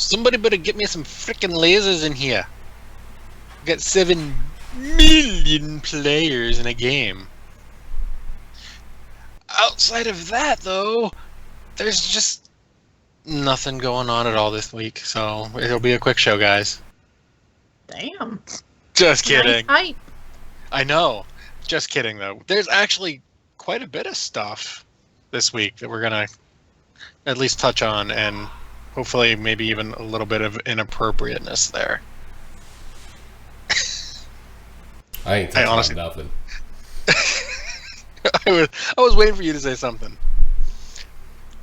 Somebody better get me some freaking lasers in here. I've got 7 million players in a game. Outside of that, though, there's just nothing going on at all this week, so it'll be a quick show, guys. Damn. Just kidding. Nice hype. I know. Just kidding, though. There's actually quite a bit of stuff this week that we're going to at least touch on, and hopefully maybe even a little bit of inappropriateness there. I ain't touching honestly- nothing. I was waiting for you to say something.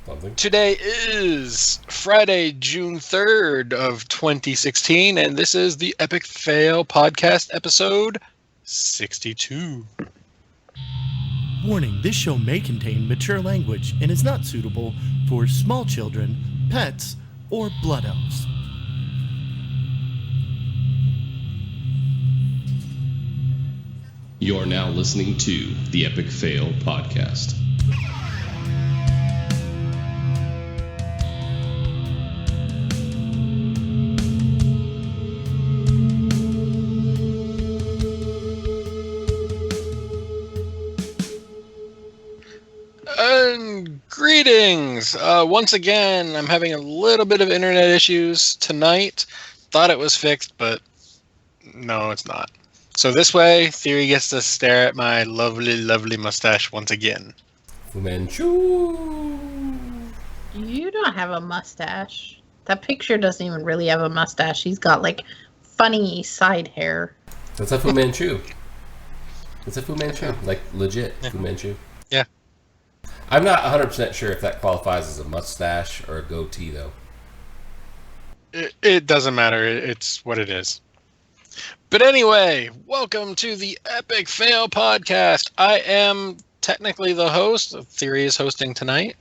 Something. Today is Friday, June 3rd of 2016, and this is the Epic Fail Podcast episode 62. Warning, this show may contain mature language and is not suitable for small children, pets, or blood elves. You're now listening to the Epic Fail Podcast. And greetings! Once again, I'm having a little bit of internet issues tonight. Thought it was fixed, but no, it's not. So this way, Theory gets to stare at my lovely, lovely mustache once again. Fu Manchu. You don't have a mustache. That picture doesn't even really have a mustache. He's got like funny side hair. That's a Fu Manchu. It's a Fu Manchu. Like legit Fu Manchu. Yeah. I'm not 100% sure if that qualifies as a mustache or a goatee, though. It doesn't matter. It's what it is. But anyway, welcome to the Epic Fail Podcast. I am technically the host. Theory is hosting tonight.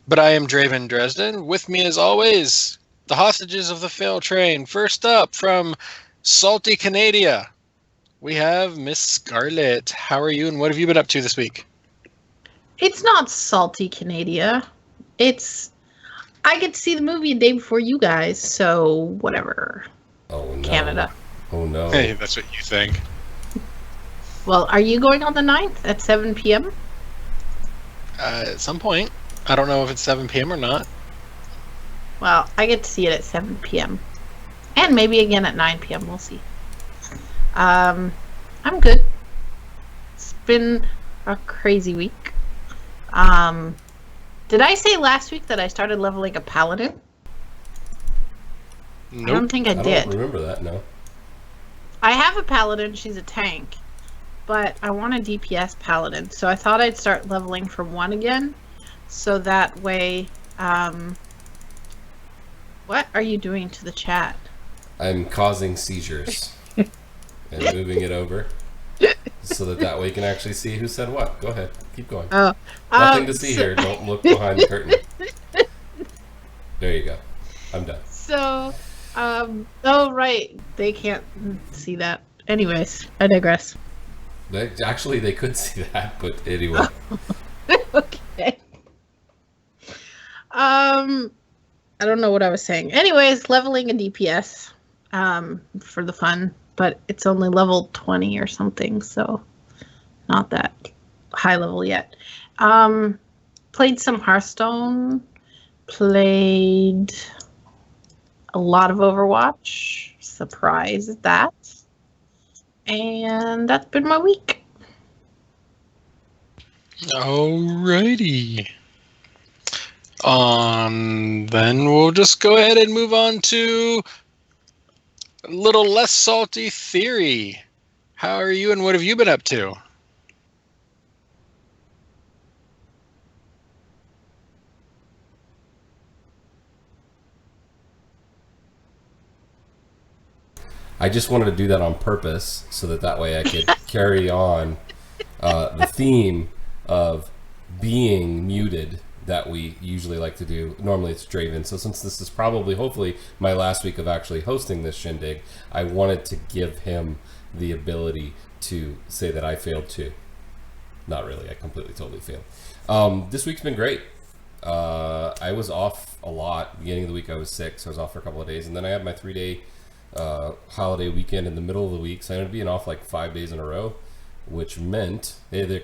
But I am Draven Dresden. With me, as always, the hostages of the fail train. First up, from Salty Canada, we have Miss Scarlett. How are you, and what have you been up to this week? It's not salty Canada. I get to see the movie a day before you guys, so whatever. Oh, no. Canada. Oh, no. Hey, that's what you think. Well, are you going on the 9th at 7 p.m.? At some point. I don't know if it's 7 p.m. or not. Well, I get to see it at 7 p.m. And maybe again at 9 p.m. We'll see. I'm good. It's been a crazy week. Did I say last week that I started leveling a paladin? Nope. I don't think I I did. don't remember that, no. I have a paladin, she's a tank, but I want a DPS paladin, so I thought I'd start leveling from 1 again, so that way, what are you doing to the chat? I'm causing seizures and moving it over so that way you can actually see who said what. Go ahead. Keep going. Oh, Nothing to see here. Don't look behind the curtain. There you go. I'm done. So, oh right, they can't see that. Anyways, I digress. They could see that, but anyway. Okay. I don't know what I was saying. Anyways, leveling a DPS, for the fun, but it's only level 20 or something, so not that high level yet. Played some Hearthstone, played a lot of Overwatch, surprise at that, and that's been my week. Alrighty. Then we'll just go ahead and move on to a little less salty Theory. How are you, and what have you been up to? I just wanted to do that on purpose so that way I could carry on the theme of being muted that we usually like to do. Normally it's Draven. So since this is probably, hopefully, my last week of actually hosting this shindig, I wanted to give him the ability to say that I failed too. Not really. I completely, totally failed. This week's been great. I was off a lot. Beginning of the week, I was sick, so I was off for a couple of days. And then I had my 3-day holiday weekend in the middle of the week, so I ended up being off like 5 days in a row, which meant, hey, the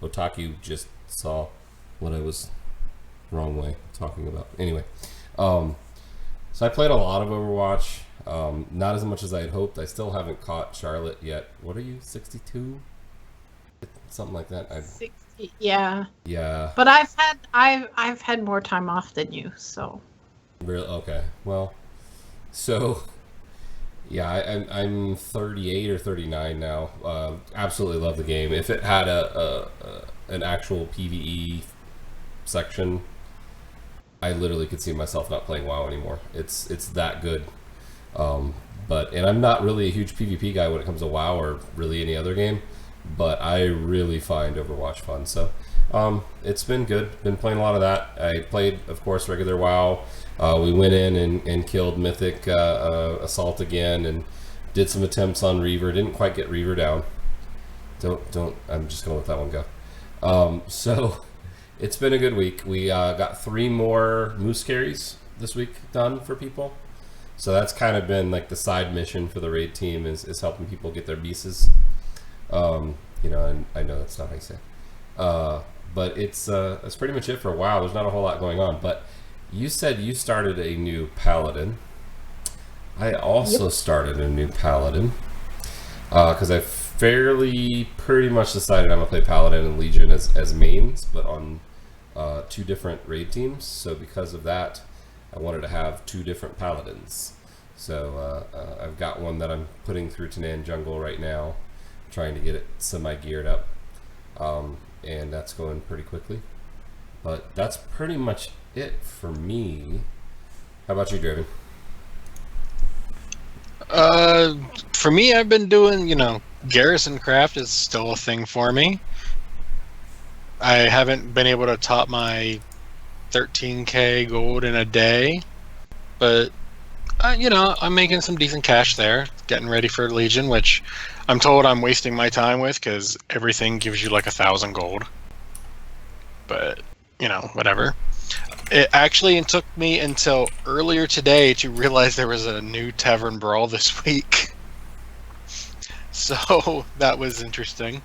Otaku just saw what I was wrong way talking about. Anyway, so I played a lot of Overwatch. Not as much as I had hoped. I still haven't caught Charlotte yet. What are you, 62? Something like that. 60, yeah. Yeah. But I've had more time off than you, so. Really? Okay. Well, so yeah, I'm 38 or 39 now. Absolutely love the game. If it had an actual PvE section, I literally could see myself not playing WoW anymore. It's that good. And I'm not really a huge PvP guy when it comes to WoW or really any other game, but I really find Overwatch fun. So it's been good. Been playing a lot of that. I played, of course, regular WoW. We went in and killed Mythic Assault again and did some attempts on Reaver. Didn't quite get Reaver down. Don't. I'm just gonna let that one go. So it's been a good week. We got 3 more moose carries this week done for people. So that's kind of been like the side mission for the raid team is helping people get their beasts. And I know that's not how you say it. But that's pretty much it for a while. There's not a whole lot going on. But you said you started a new paladin. I also started a new paladin. Because I pretty much decided I'm going to play paladin and legion as mains, but on 2 different raid teams. So because of that, I wanted to have 2 different paladins. So I've got one that I'm putting through Tanan Jungle right now, trying to get it semi-geared up. And that's going pretty quickly. But that's pretty much it for me. How about you, Draven? For me, I've been doing, Garrison Craft is still a thing for me. I haven't been able to top my 13k gold in a day, but I'm making some decent cash there, getting ready for Legion, which I'm told I'm wasting my time with because everything gives you like 1,000 gold. But whatever. It actually took me until earlier today to realize there was a new Tavern Brawl this week. So that was interesting.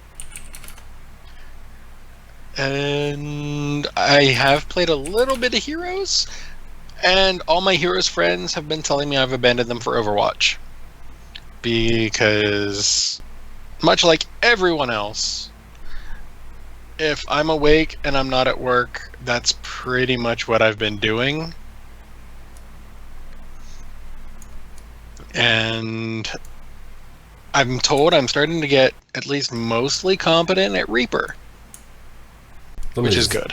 And I have played a little bit of Heroes, and all my Heroes friends have been telling me I've abandoned them for Overwatch. Because, much like everyone else, if I'm awake and I'm not at work, that's pretty much what I've been doing. And I'm told I'm starting to get at least mostly competent at Reaper. Which is good.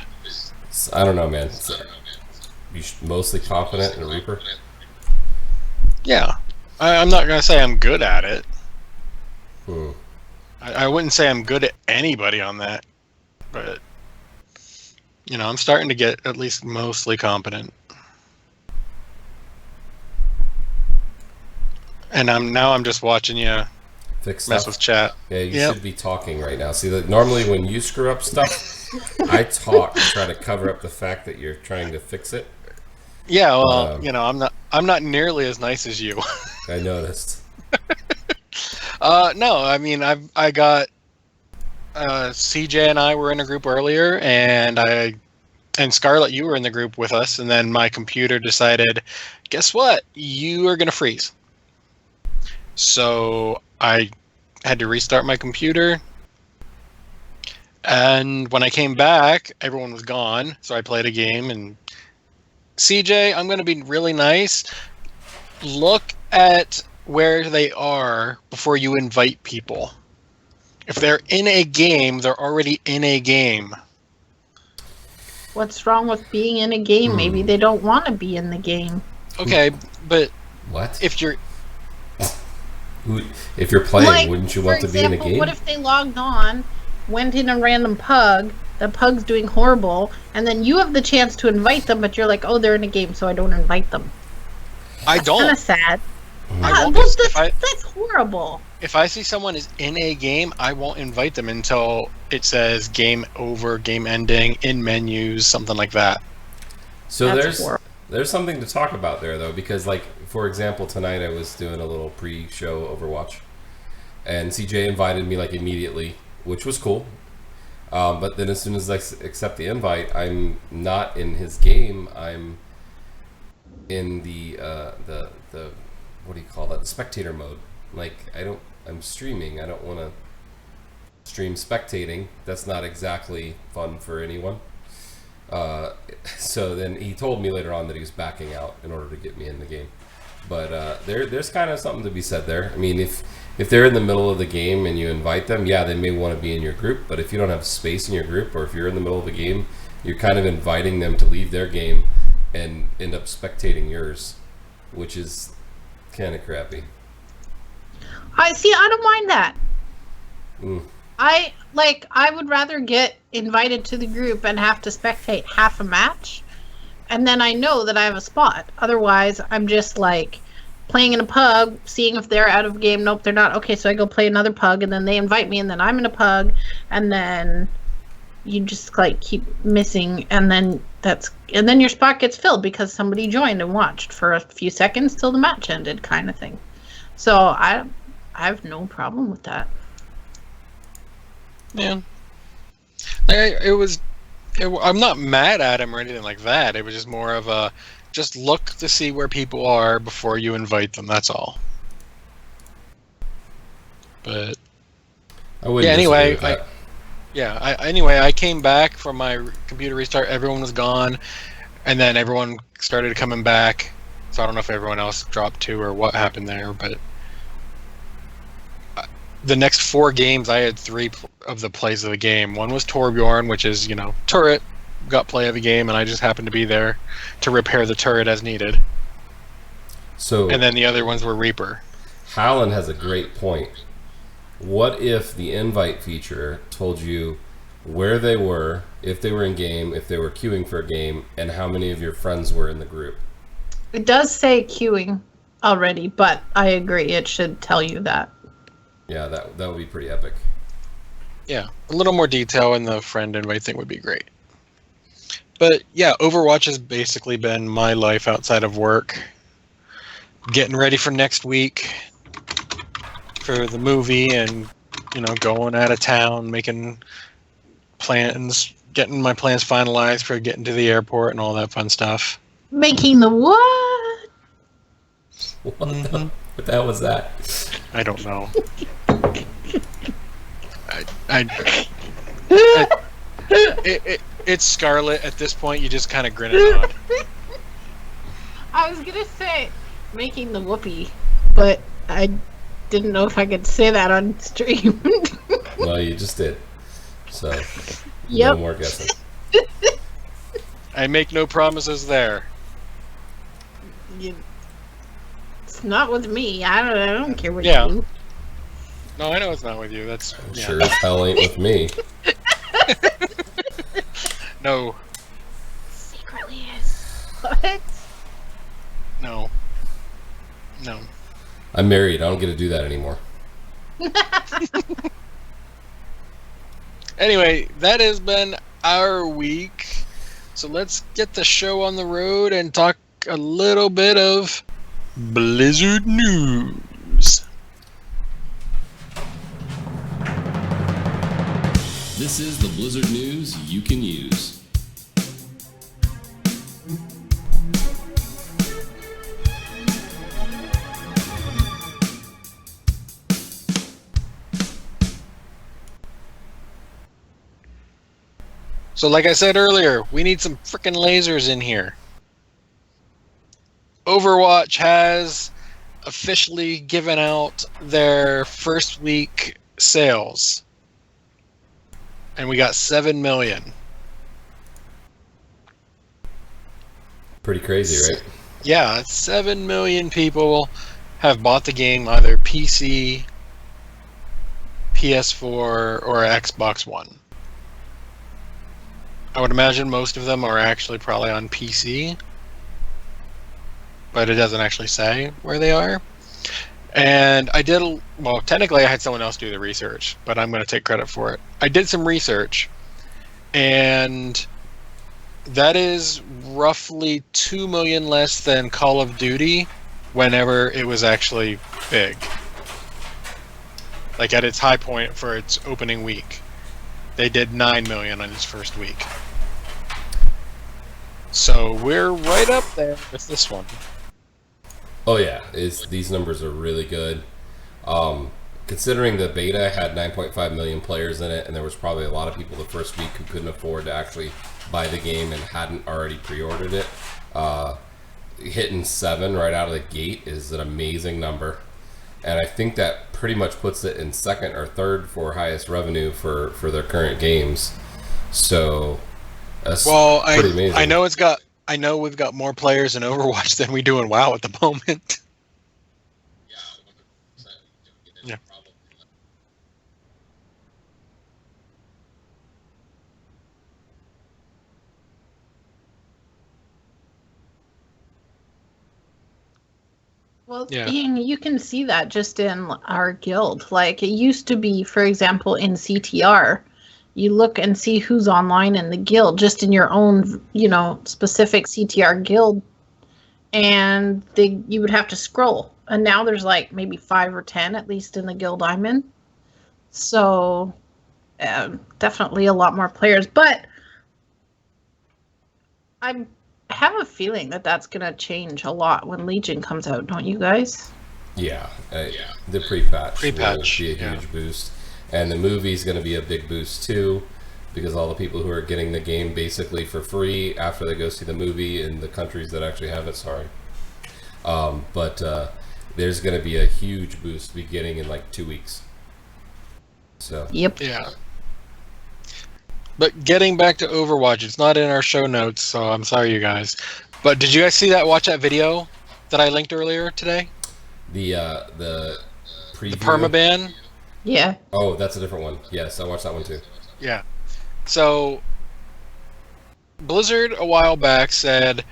I don't know, man. You mostly confident in a Reaper? Yeah. I'm not going to say I'm good at it. Hmm. I wouldn't say I'm good at anybody on that. But, I'm starting to get at least mostly competent. And I'm just watching you mess with chat. Yeah, you should be talking right now. See, normally when you screw up stuff, I talk to try to cover up the fact that you're trying to fix it. Yeah, well, I'm not nearly as nice as you. I noticed. No, I mean I got CJ and I were in a group earlier, and Scarlett, you were in the group with us, and then my computer decided, guess what? You are gonna freeze. So I had to restart my computer. And when I came back, everyone was gone, so I played a game. And CJ, I'm going to be really nice. Look at where they are before you invite people. If they're in a game, they're already in a game. What's wrong with being in a game? Maybe they don't want to be in the game. Okay, but what if you're playing, wouldn't you want to be in a game? What if they logged on, went in a random pug, the pug's doing horrible, and then you have the chance to invite them, but you're like, oh, they're in a game, so I don't invite them. That's kind of sad. That's horrible. If I see someone is in a game, I won't invite them until it says game over, game ending, in menus, something like that. So That's horrible. there's something to talk about there though, because like for example, tonight I was doing a little pre-show Overwatch, and CJ invited me like immediately, which was cool. But then as soon as I accept the invite, I'm not in his game. I'm in the what do you call that? The spectator mode. Like I'm streaming. I don't want to stream spectating. That's not exactly fun for anyone. So then he told me later on that he was backing out in order to get me in the game. But there's kind of something to be said there. I mean, if they're in the middle of the game and you invite them, yeah, they may want to be in your group. But if you don't have space in your group, or if you're in the middle of the game, you're kind of inviting them to leave their game and end up spectating yours, which is kind of crappy. I don't mind that. Mm. I would rather get invited to the group and have to spectate half a match, and then I know that I have a spot. Otherwise, I'm just like playing in a pug, seeing if they're out of game. Nope, they're not. Okay, so I go play another pug, and then they invite me, and then I'm in a pug, and then you just like keep missing, and then your spot gets filled because somebody joined and watched for a few seconds till the match ended, kind of thing. So I have no problem with that. Yeah. I'm not mad at him or anything like that. It was just more of a, just look to see where people are before you invite them. That's all. But I wouldn't anyway, disagree with that. anyway, I came back from my computer restart. Everyone was gone, and then everyone started coming back. So I don't know if everyone else dropped too or what happened there, but the next 4 games, I had 3 of the plays of the game. One was Torbjorn, which is, turret, got play of the game, and I just happened to be there to repair the turret as needed. So, and then the other ones were Reaper. Hallen has a great point. What if the invite feature told you where they were, if they were in game, if they were queuing for a game, and how many of your friends were in the group? It does say queuing already, but I agree, it should tell you that. Yeah, that would be pretty epic. Yeah, a little more detail in the friend invite thing would be great. But yeah, Overwatch has basically been my life outside of work. Getting ready for next week for the movie, and going out of town, making plans, getting my plans finalized for getting to the airport and all that fun stuff. Making the what? What the hell was that? I don't know. It's Scarlet at this point. You just kind of grin and nod. I was gonna say making the whoopee, but I didn't know if I could say that on stream. Well, you just did. So, Yep. No more guessing. I make no promises there. It's not with me. I don't care what Yeah. you do. No, I know it's not with you. That's Sure as hell ain't with me. No, Secretly is. What? no. I'm married. I don't get to do that anymore. Anyway, that has been our week. So let's get the show on the road and talk a little bit of Blizzard news. This is the Blizzard news you can use. So like I said earlier, we need some freaking lasers in here. Overwatch has officially given out their first week sales. And we got 7 million. Pretty crazy, right? Yeah, 7 million people have bought the game, either PC, PS4, or Xbox One. I would imagine most of them are actually probably on PC, but it doesn't actually say where they are. And I did, well, technically I had someone else do the research, but I'm going to take credit for it. I did some research, and That is roughly 2 million less than Call of Duty whenever it was actually big. Like at its high point for its opening week. They did 9 million on its first week. So we're right up there with this one. Oh yeah, these numbers are really good. Considering the beta had 9.5 million players in it, and there was probably a lot of people the first week who couldn't afford to actually buy the game and hadn't already pre-ordered it, hitting 7 right out of the gate is an amazing number. And I think that pretty much puts it in second or third for highest revenue for their current games. So that's pretty amazing. I know we've got more players in Overwatch than we do in WoW at the moment. Yeah. Well, Yeah. you can see that just in our guild. Like, it used to be, for example, in CTR, you look and see who's online in the guild, just in your own, specific CTR guild, and you would have to scroll. And now there's like maybe 5 or 10, at least in the guild I'm in. So, definitely a lot more players. But I have a feeling that that's going to change a lot when Legion comes out, don't you guys? Yeah, the pre-patch will Pre-patch, be a huge boost. And the movie's going to be a big boost too, because all the people who are getting the game basically for free after they go see the movie in the countries that actually have it, but there's going to be a huge boost beginning in like 2 weeks. So Yep. Yeah. But getting back to Overwatch, it's not in our show notes, so I'm sorry, you guys. But did you guys watch that video that I linked earlier today? the preview. The permaban? Yeah. Oh, that's a different one. Yes, I watched that one too. Yeah. So, Blizzard a while back said,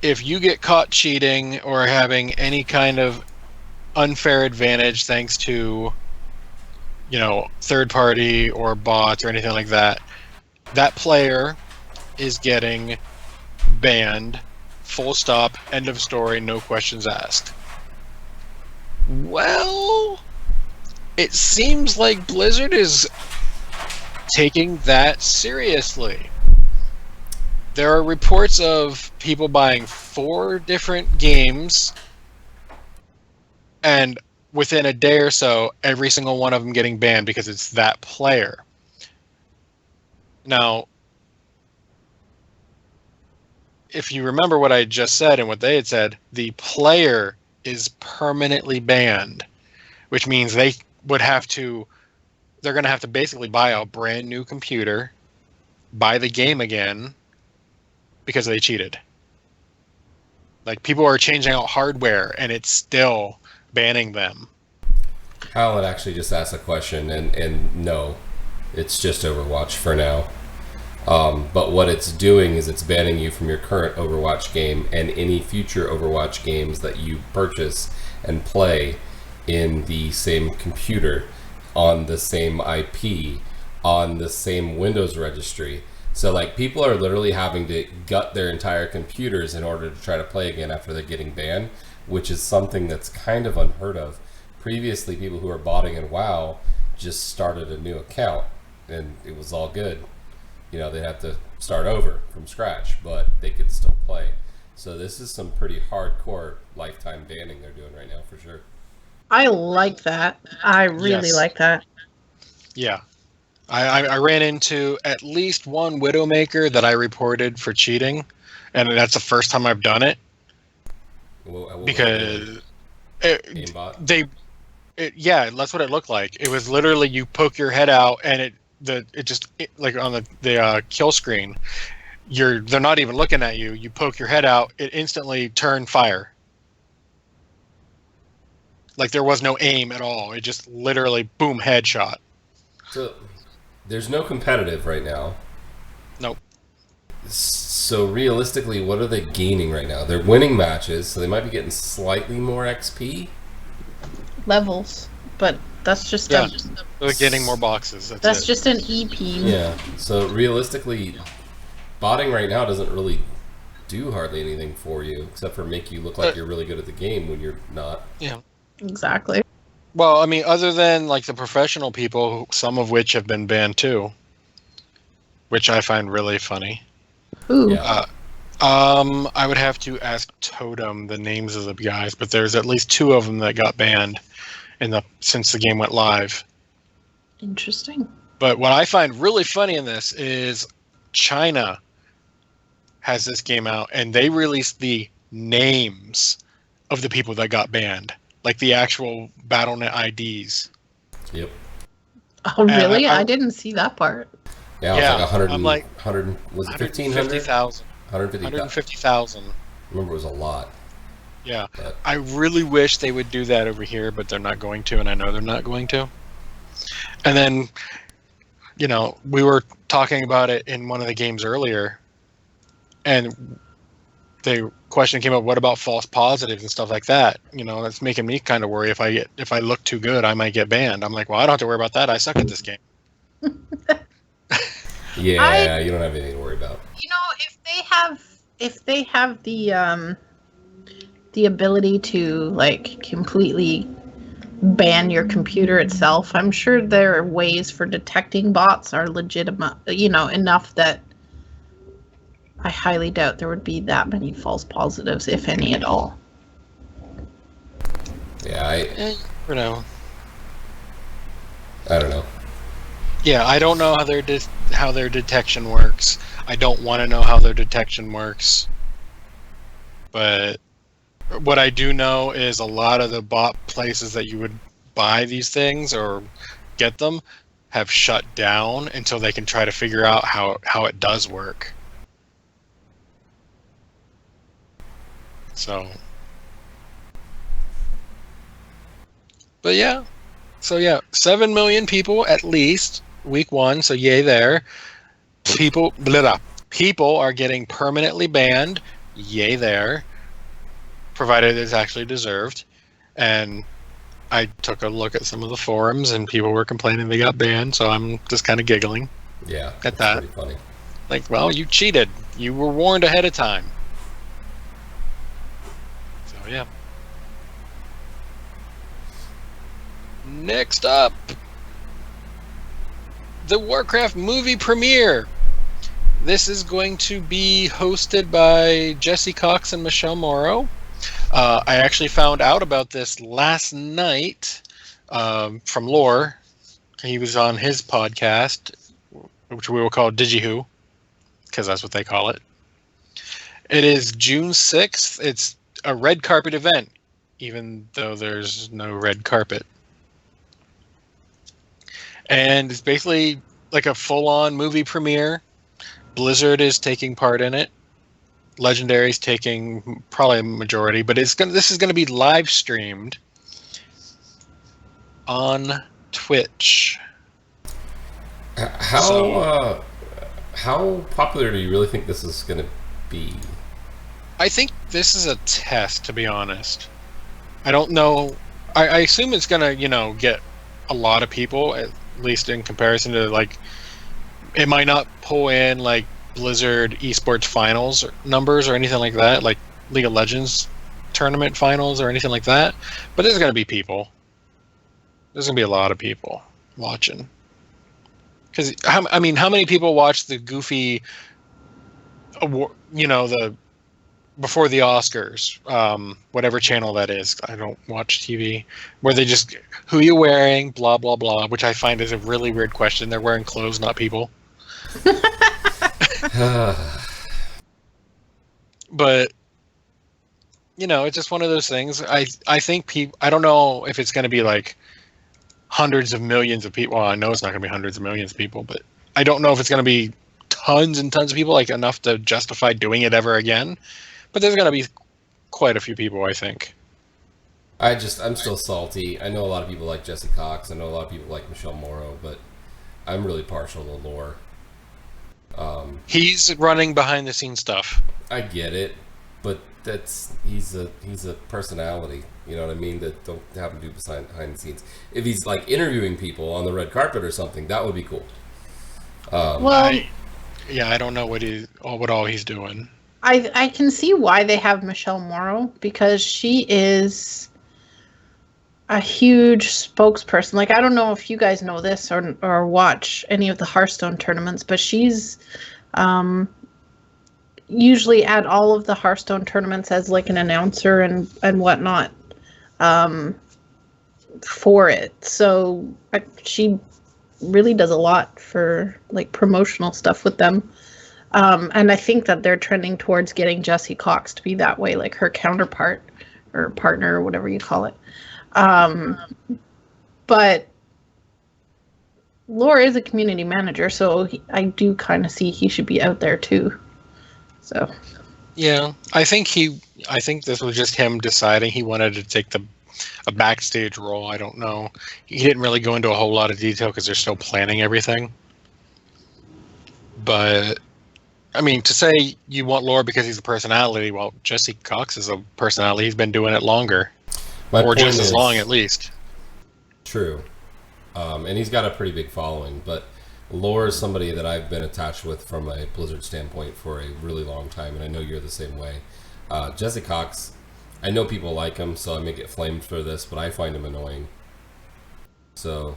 if you get caught cheating or having any kind of unfair advantage thanks to, third party or bots or anything like that, that player is getting banned. Full stop. End of story. No questions asked. Well, it seems like Blizzard is taking that seriously. There are reports of people buying 4 different games, and within a day or so, every single one of them getting banned because it's that player. Now, if you remember what I just said and what they had said, the player is permanently banned, which means they're going to have to basically buy a brand new computer, buy the game again, because they cheated. Like, people are changing out hardware, and it's still banning them. Alan actually just asked a question, and no, it's just Overwatch for now. But what it's doing is it's banning you from your current Overwatch game and any future Overwatch games that you purchase and play in the same computer, on the same IP, on the same Windows registry. So like, people are literally having to gut their entire computers in order to try to play again after they're getting banned, which is something that's kind of unheard of. Previously, people who are botting in WoW just started a new account and it was all good. They'd have to start over from scratch, but they could still play. So this is some pretty hardcore lifetime banning they're doing right now, for sure. I like that. I really like that. Yeah. I ran into at least one Widowmaker that I reported for cheating, and that's the first time I've done it. Because aimbot? Yeah, that's what it looked like. It was literally, you poke your head out, and like on the kill screen, they're not even looking at you. You poke your head out, it instantly turned fire. Like, there was no aim at all. It just literally, boom, headshot. So there's no competitive right now. Nope. So realistically, what are they gaining right now? They're winning matches, so they might be getting slightly more XP. Levels, but that's just they're getting more boxes. That's just an EP. Yeah. So realistically, botting right now doesn't really do hardly anything for you, except for make you look like you're really good at the game when you're not. Yeah. Exactly. Well, I mean, other than like the professional people, some of which have been banned too, which I find really funny. Ooh. Yeah. I would have to ask Totem the names of the guys, but there's at least 2 of them that got banned since the game went live. Interesting. But what I find really funny in this is China has this game out, and they released the names of the people that got banned, like the actual BattleNet IDs. Yep. Oh, really? I I didn't see that part. Yeah, it was like 100. I'm like, 100. Was it 1,500? 150,000. 150,000. I remember it was a lot. Yeah. But I really wish they would do that over here, but they're not going to, and I know they're not going to. And then, you know, we were talking about it in one of the games earlier, and the question came up, what about false positives and stuff like that? You know, that's making me kind of worry if I look too good, I might get banned. I'm like, well, I don't have to worry about that. I suck at this game. yeah, you don't have anything to worry about. You know, if they have the ability to like completely ban your computer itself, I'm sure there are ways for detecting bots are legitimate, you know, enough that I highly doubt there would be that many false positives, if any at all. Yeah, You know. I don't know. Yeah, I don't know how their detection works. I don't want to know how their detection works. But what I do know is a lot of the bot places that you would buy these things or get them have shut down until they can try to figure out how it does work. So, but yeah. So yeah, 7 million people at least week 1. So yay there. People are getting permanently banned. Yay there. Provided it's actually deserved. And I took a look at some of the forums, and people were complaining they got banned. So I'm just kind of giggling Yeah, at that. Pretty funny. Like, well, you cheated. You were warned ahead of time. So yeah. Next up, the Warcraft movie premiere. This is going to be hosted by Jesse Cox and Michelle Morrow. I actually found out about this last night from Lore. He was on his podcast, which we will call DigiWho, because that's what they call it. It is June 6th. It's a red carpet event, even though there's no red carpet. And it's basically like a full-on movie premiere. Blizzard is taking part in it. Legendary's taking probably a majority, but this is going to be live streamed on Twitch. How popular do you really think this is going to be? I think this is a test, to be honest. I don't know. I assume it's going to, get a lot of people, at least in comparison to, like, it might not pull in, like, Blizzard esports finals numbers or anything like that, like League of Legends tournament finals or anything like that. But there's going to be people. There's going to be a lot of people watching. Because, how many people watch the Goofy, the before the Oscars, whatever channel that is. I don't watch TV. Where they just, who are you wearing, blah, blah, blah, which I find is a really weird question. They're wearing clothes, not people. But, it's just one of those things. I think people, I don't know if it's going to be like hundreds of millions of people. Well, I know it's not going to be hundreds of millions of people, but I don't know if it's going to be tons and tons of people, like enough to justify doing it ever again. But there's going to be quite a few people, I think. I'm still salty. I know a lot of people like Jesse Cox. I know a lot of people like Michelle Morrow, but I'm really partial to Lore. He's running behind the scenes stuff. I get it, but he's a personality. You know what I mean? That don't have to do behind the scenes. If he's like interviewing people on the red carpet or something, that would be cool. Yeah, I don't know what all he's doing. I can see why they have Michelle Morrow, because she is a huge spokesperson. Like, I don't know if you guys know this or watch any of the Hearthstone tournaments, but she's usually at all of the Hearthstone tournaments as like an announcer and whatnot for it. So she really does a lot for like promotional stuff with them. And I think that they're trending towards getting Jessie Cox to be that way, like her counterpart or partner or whatever you call it. But Lore is a community manager, so I do kind of see he should be out there too. So Yeah, I think this was just him deciding he wanted to take a backstage role. I don't know. He didn't really go into a whole lot of detail because they're still planning everything. But I mean, to say you want Lore because he's a personality, well, Jessie Cox is a personality. He's been doing it longer, or just as long at least. True, and he's got a pretty big following. But Lore is somebody that I've been attached with from a Blizzard standpoint for a really long time, and I know you're the same way. Jessie Cox, I know people like him, so I may get flamed for this, but I find him annoying. So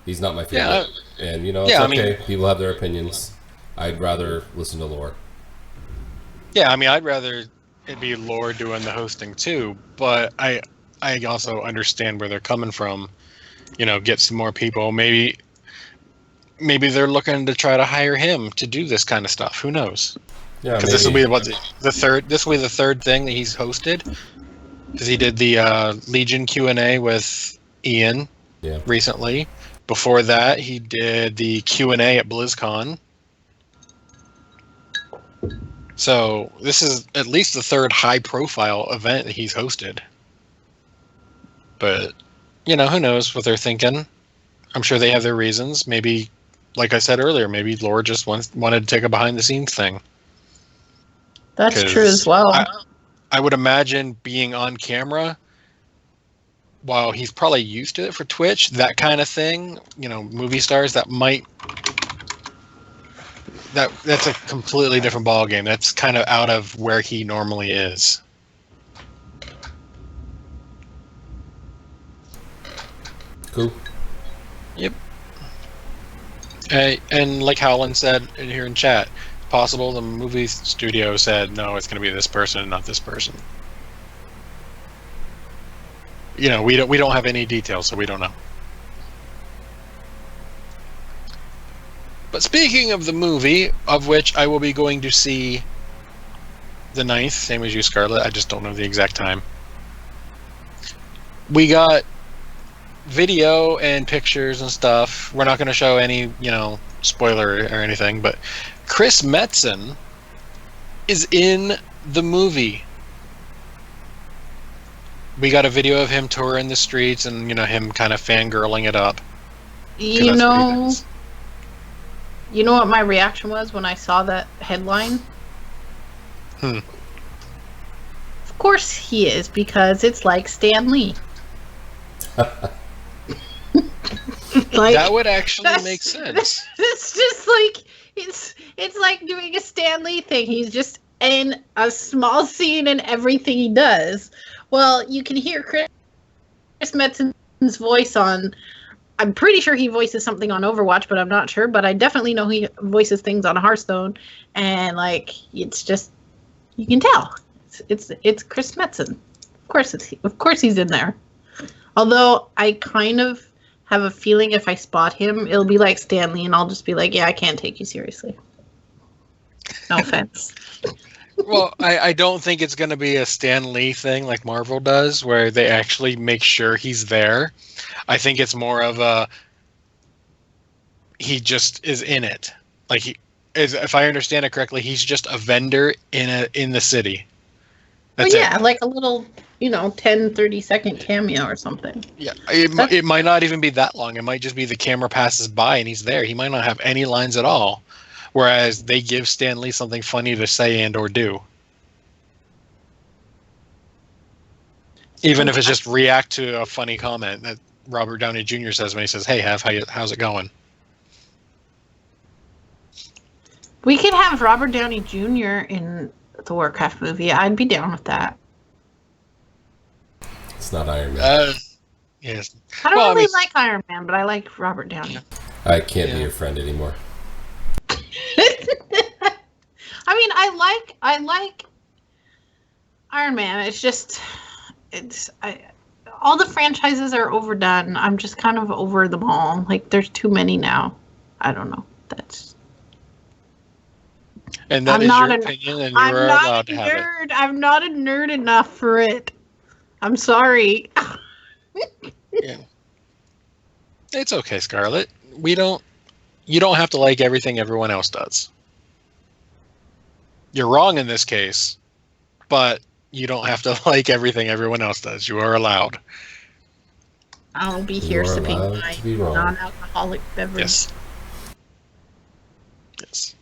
he's not my favorite, and it's okay. I mean, people have their opinions. I'd rather listen to Lore. Yeah, I mean, I'd rather it be Lore doing the hosting too, but I also understand where they're coming from. Get some more people. Maybe they're looking to try to hire him to do this kind of stuff. Who knows? Yeah, because this will be the third. This will be the third thing that he's hosted. Because he did the Legion Q&A with Ian recently. Before that, he did the Q&A at BlizzCon. So this is at least the third high-profile event that he's hosted. But, who knows what they're thinking. I'm sure they have their reasons. Maybe, like I said earlier, maybe Lore just wanted to take a behind-the-scenes thing. That's true as well. I would imagine being on camera, while he's probably used to it for Twitch, that kind of thing, movie stars, that's a completely different ballgame. That's kind of out of where he normally is. Cool. Yep. And like Howland said here in chat, possible the movie studio said, no, it's going to be this person and not this person. We don't have any details, so we don't know. But speaking of the movie, of which I will be going to see the 9th, same as you, Scarlett, I just don't know the exact time. We got video and pictures and stuff. We're not going to show any, spoiler or anything, but Chris Metzen is in the movie. We got a video of him touring the streets and, him kind of fangirling it up. You know what my reaction was when I saw that headline? Of course he is, because it's like Stan Lee. That would actually make sense. It's just like it's like doing a Stan Lee thing. He's just in a small scene in everything he does. Well, you can hear Chris Metzen's voice on. I'm pretty sure he voices something on Overwatch, but I'm not sure. But I definitely know he voices things on Hearthstone, and it's just, you can tell it's Chris Metzen. Of course he's in there. Although I kind of have a feeling if I spot him, it'll be like Stan Lee, and I'll just be like, yeah, I can't take you seriously. No offense. Well, I don't think it's going to be a Stan Lee thing like Marvel does, where they actually make sure he's there. I think it's more of he just is in it. Like, if I understand it correctly, he's just a vendor in the city. That's it. Like a little, 10, 30-second cameo or something. Yeah, it might not even be that long. It might just be the camera passes by and he's there. He might not have any lines at all. Whereas they give Stan Lee something funny to say and or do. Even if it's just react to a funny comment that Robert Downey Jr. says when he says, "Hey, how's it going?" We could have Robert Downey Jr. in the Warcraft movie. I'd be down with that. It's not Iron Man. Yes. I don't really like Iron Man, but I like Robert Downey. I can't be your friend anymore. I mean, I like Iron Man. It's just, all the franchises are overdone. I'm just kind of over them all. Like, there's too many now. I don't know. And that is your opinion, and you are allowed to have it. I'm not a nerd enough for it. I'm sorry. Yeah. It's okay, Scarlett. You don't have to like everything everyone else does. You're wrong in this case, but you don't have to like everything everyone else does. You are allowed. I'll be here sipping my non-alcoholic beverage. Yes.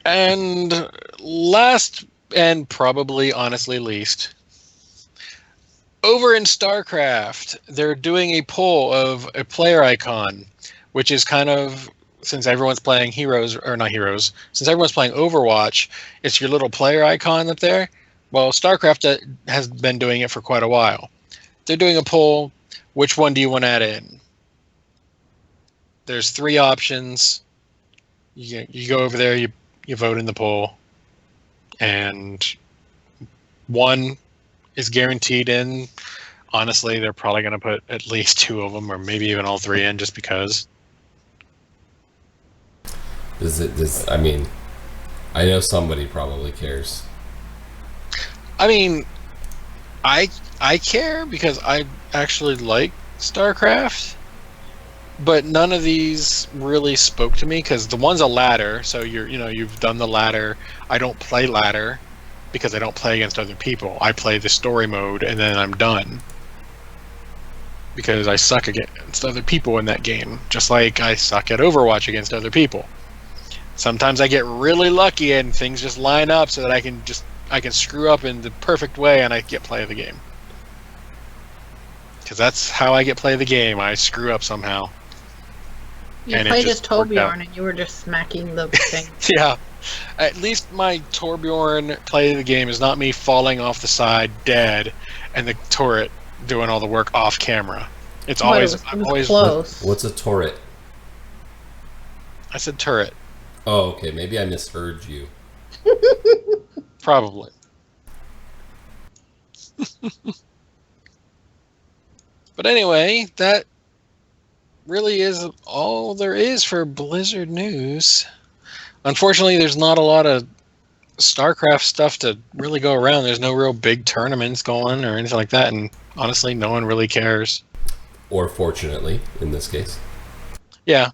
And last, and probably honestly least, over in StarCraft, they're doing a poll of a player icon, which is kind of, since everyone's playing since everyone's playing Overwatch, it's your little player icon up there. Well, StarCraft has been doing it for quite a while. They're doing a poll, which one do you want to add in? There's 3 options. You go over there, you vote in the poll, and 1 is guaranteed in. Honestly, they're probably going to put at least 2 of them, or maybe even all 3 in, just because. I mean, I know somebody probably cares. I mean, I care because I actually like StarCraft, but none of these really spoke to me because the one's a ladder, so you've done the ladder. I don't play ladder because I don't play against other people. I play the story mode and then I'm done because I suck against other people in that game, just like I suck at Overwatch against other people. Sometimes I get really lucky and things just line up so that I can screw up in the perfect way and I get play of the game. Because that's how I get play of the game. I screw up somehow. You played as Torbjorn and you were just smacking the thing. Yeah. At least my Torbjorn play of the game is not me falling off the side dead and the turret doing all the work off camera. It was close. What's a turret? I said turret. Oh, okay. Maybe I misheard you. Probably. But anyway, that really is all there is for Blizzard news. Unfortunately, there's not a lot of StarCraft stuff to really go around. There's no real big tournaments going or anything like that, and honestly, no one really cares. Or fortunately, in this case. Yeah.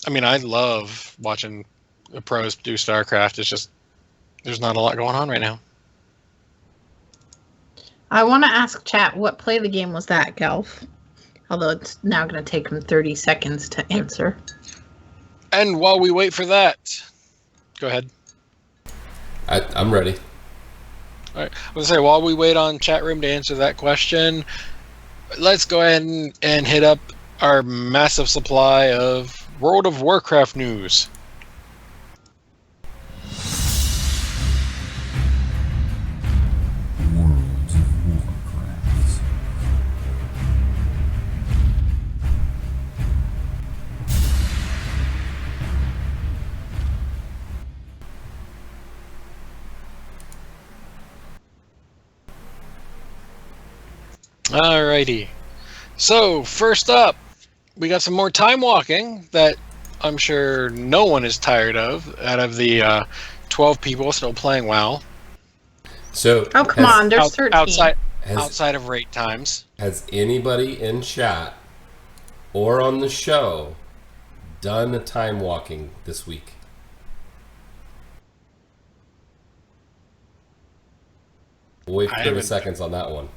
I mean, I love watching the pros do StarCraft. It's just, there's not a lot going on right now. I want to ask chat, what play the game was that, Gelf? Although it's now going to take them 30 seconds to answer. And while we wait for that, go ahead. I'm ready. All right. I was going to say, while we wait on chat room to answer that question, let's go ahead and hit up our massive supply of World of Warcraft news. World of Warcraft. Alrighty. So, first up, we got some more time walking that I'm sure no one is tired of out of the 12 people still playing WoW. So, oh, come on, there's 13. Outside of raid times. Has anybody in chat or on the show done a time walking this week? We'll wait for 30 seconds on that one.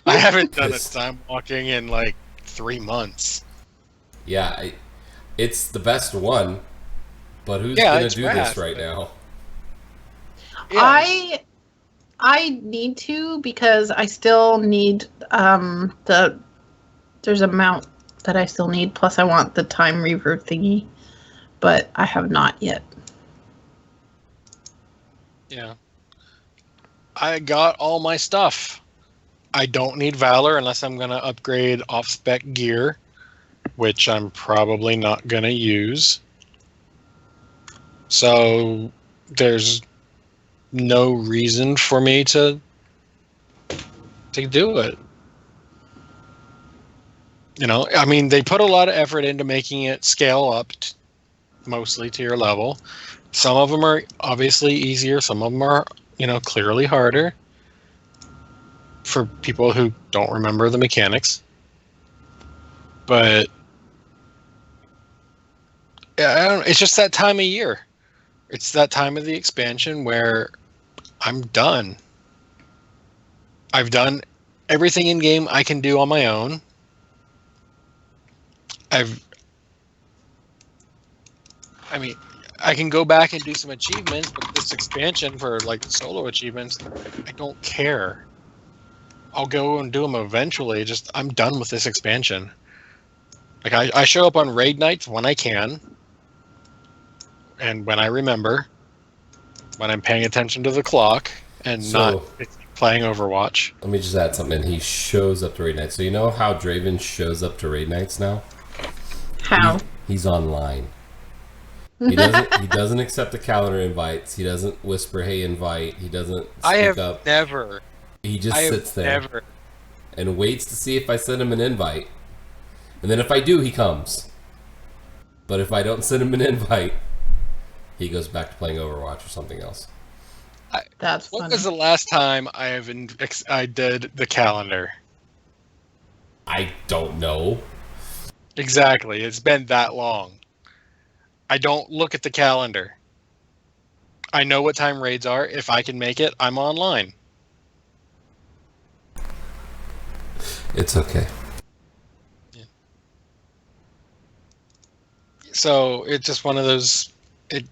I haven't done a time walking in like 3 months. Yeah, it's the best one, but who's going to do this right now? Yeah. I need to because I still need there's a mount that I still need, plus I want the time reverb thingy. but I have not yet. Yeah. I got all my stuff. I don't need Valor unless I'm going to upgrade off-spec gear, which I'm probably not going to use. So there's no reason for me to do it. You know, I mean, they put a lot of effort into making it scale up mostly to your level. Some of them are obviously easier. Some of them are, you know, clearly harder for people who don't remember the mechanics. But yeah, it's just that time of year. It's that time of the expansion where I'm done. I've done everything in game I can do on my own. I mean, I can go back and do some achievements, but this expansion for like solo achievements, I don't care. I'll go and do them eventually. Just I'm done with this expansion. Like I show up on raid nights when I can, and when I remember, when I'm paying attention to the clock and not playing Overwatch. Let me just add something. He shows up to raid nights. So you know how Draven shows up to raid nights now? How? He's online. He doesn't accept the calendar invites. He doesn't whisper, "Hey, invite." He doesn't speak up. Never. He just sits there and waits to see if I send him an invite. And then if I do, he comes. But if I don't send him an invite, he goes back to playing Overwatch or something else. That's When funny. was the last time I did the calendar? I don't know. Exactly. It's been that long. I don't look at the calendar. I know what time raids are. If I can make it, I'm online. It's okay. Yeah. So it's just one of those. It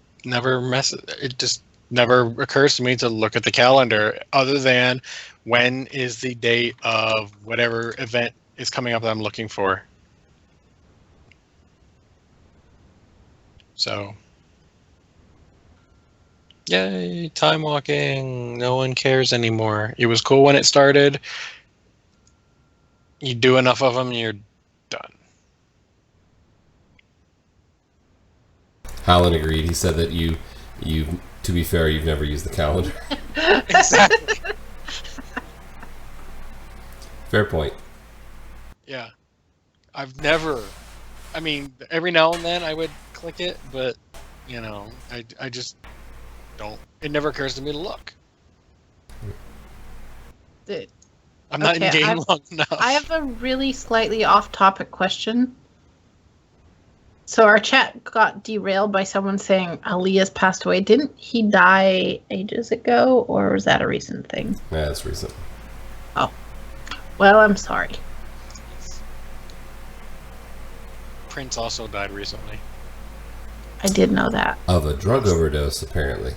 just never occurs to me to look at the calendar, other than when is the date of whatever event is coming up that I'm looking for. So, yay, time walking. No one cares anymore. It was cool when it started. You do enough of them, you're done. Howland agreed. He said that you, to be fair, you've never used the calendar. Exactly. Fair point. Yeah. I've never. I mean, every now and then I would click it, but, you know, I just don't. It never occurs to me to look. I'm not in game long enough. I have a really slightly off-topic question. So our chat got derailed by someone saying Elias passed away. Didn't he die ages ago, or was that a recent thing? Yeah, that's recent. Oh. Well, I'm sorry. Prince also died recently. I did know that. Of a drug overdose, apparently.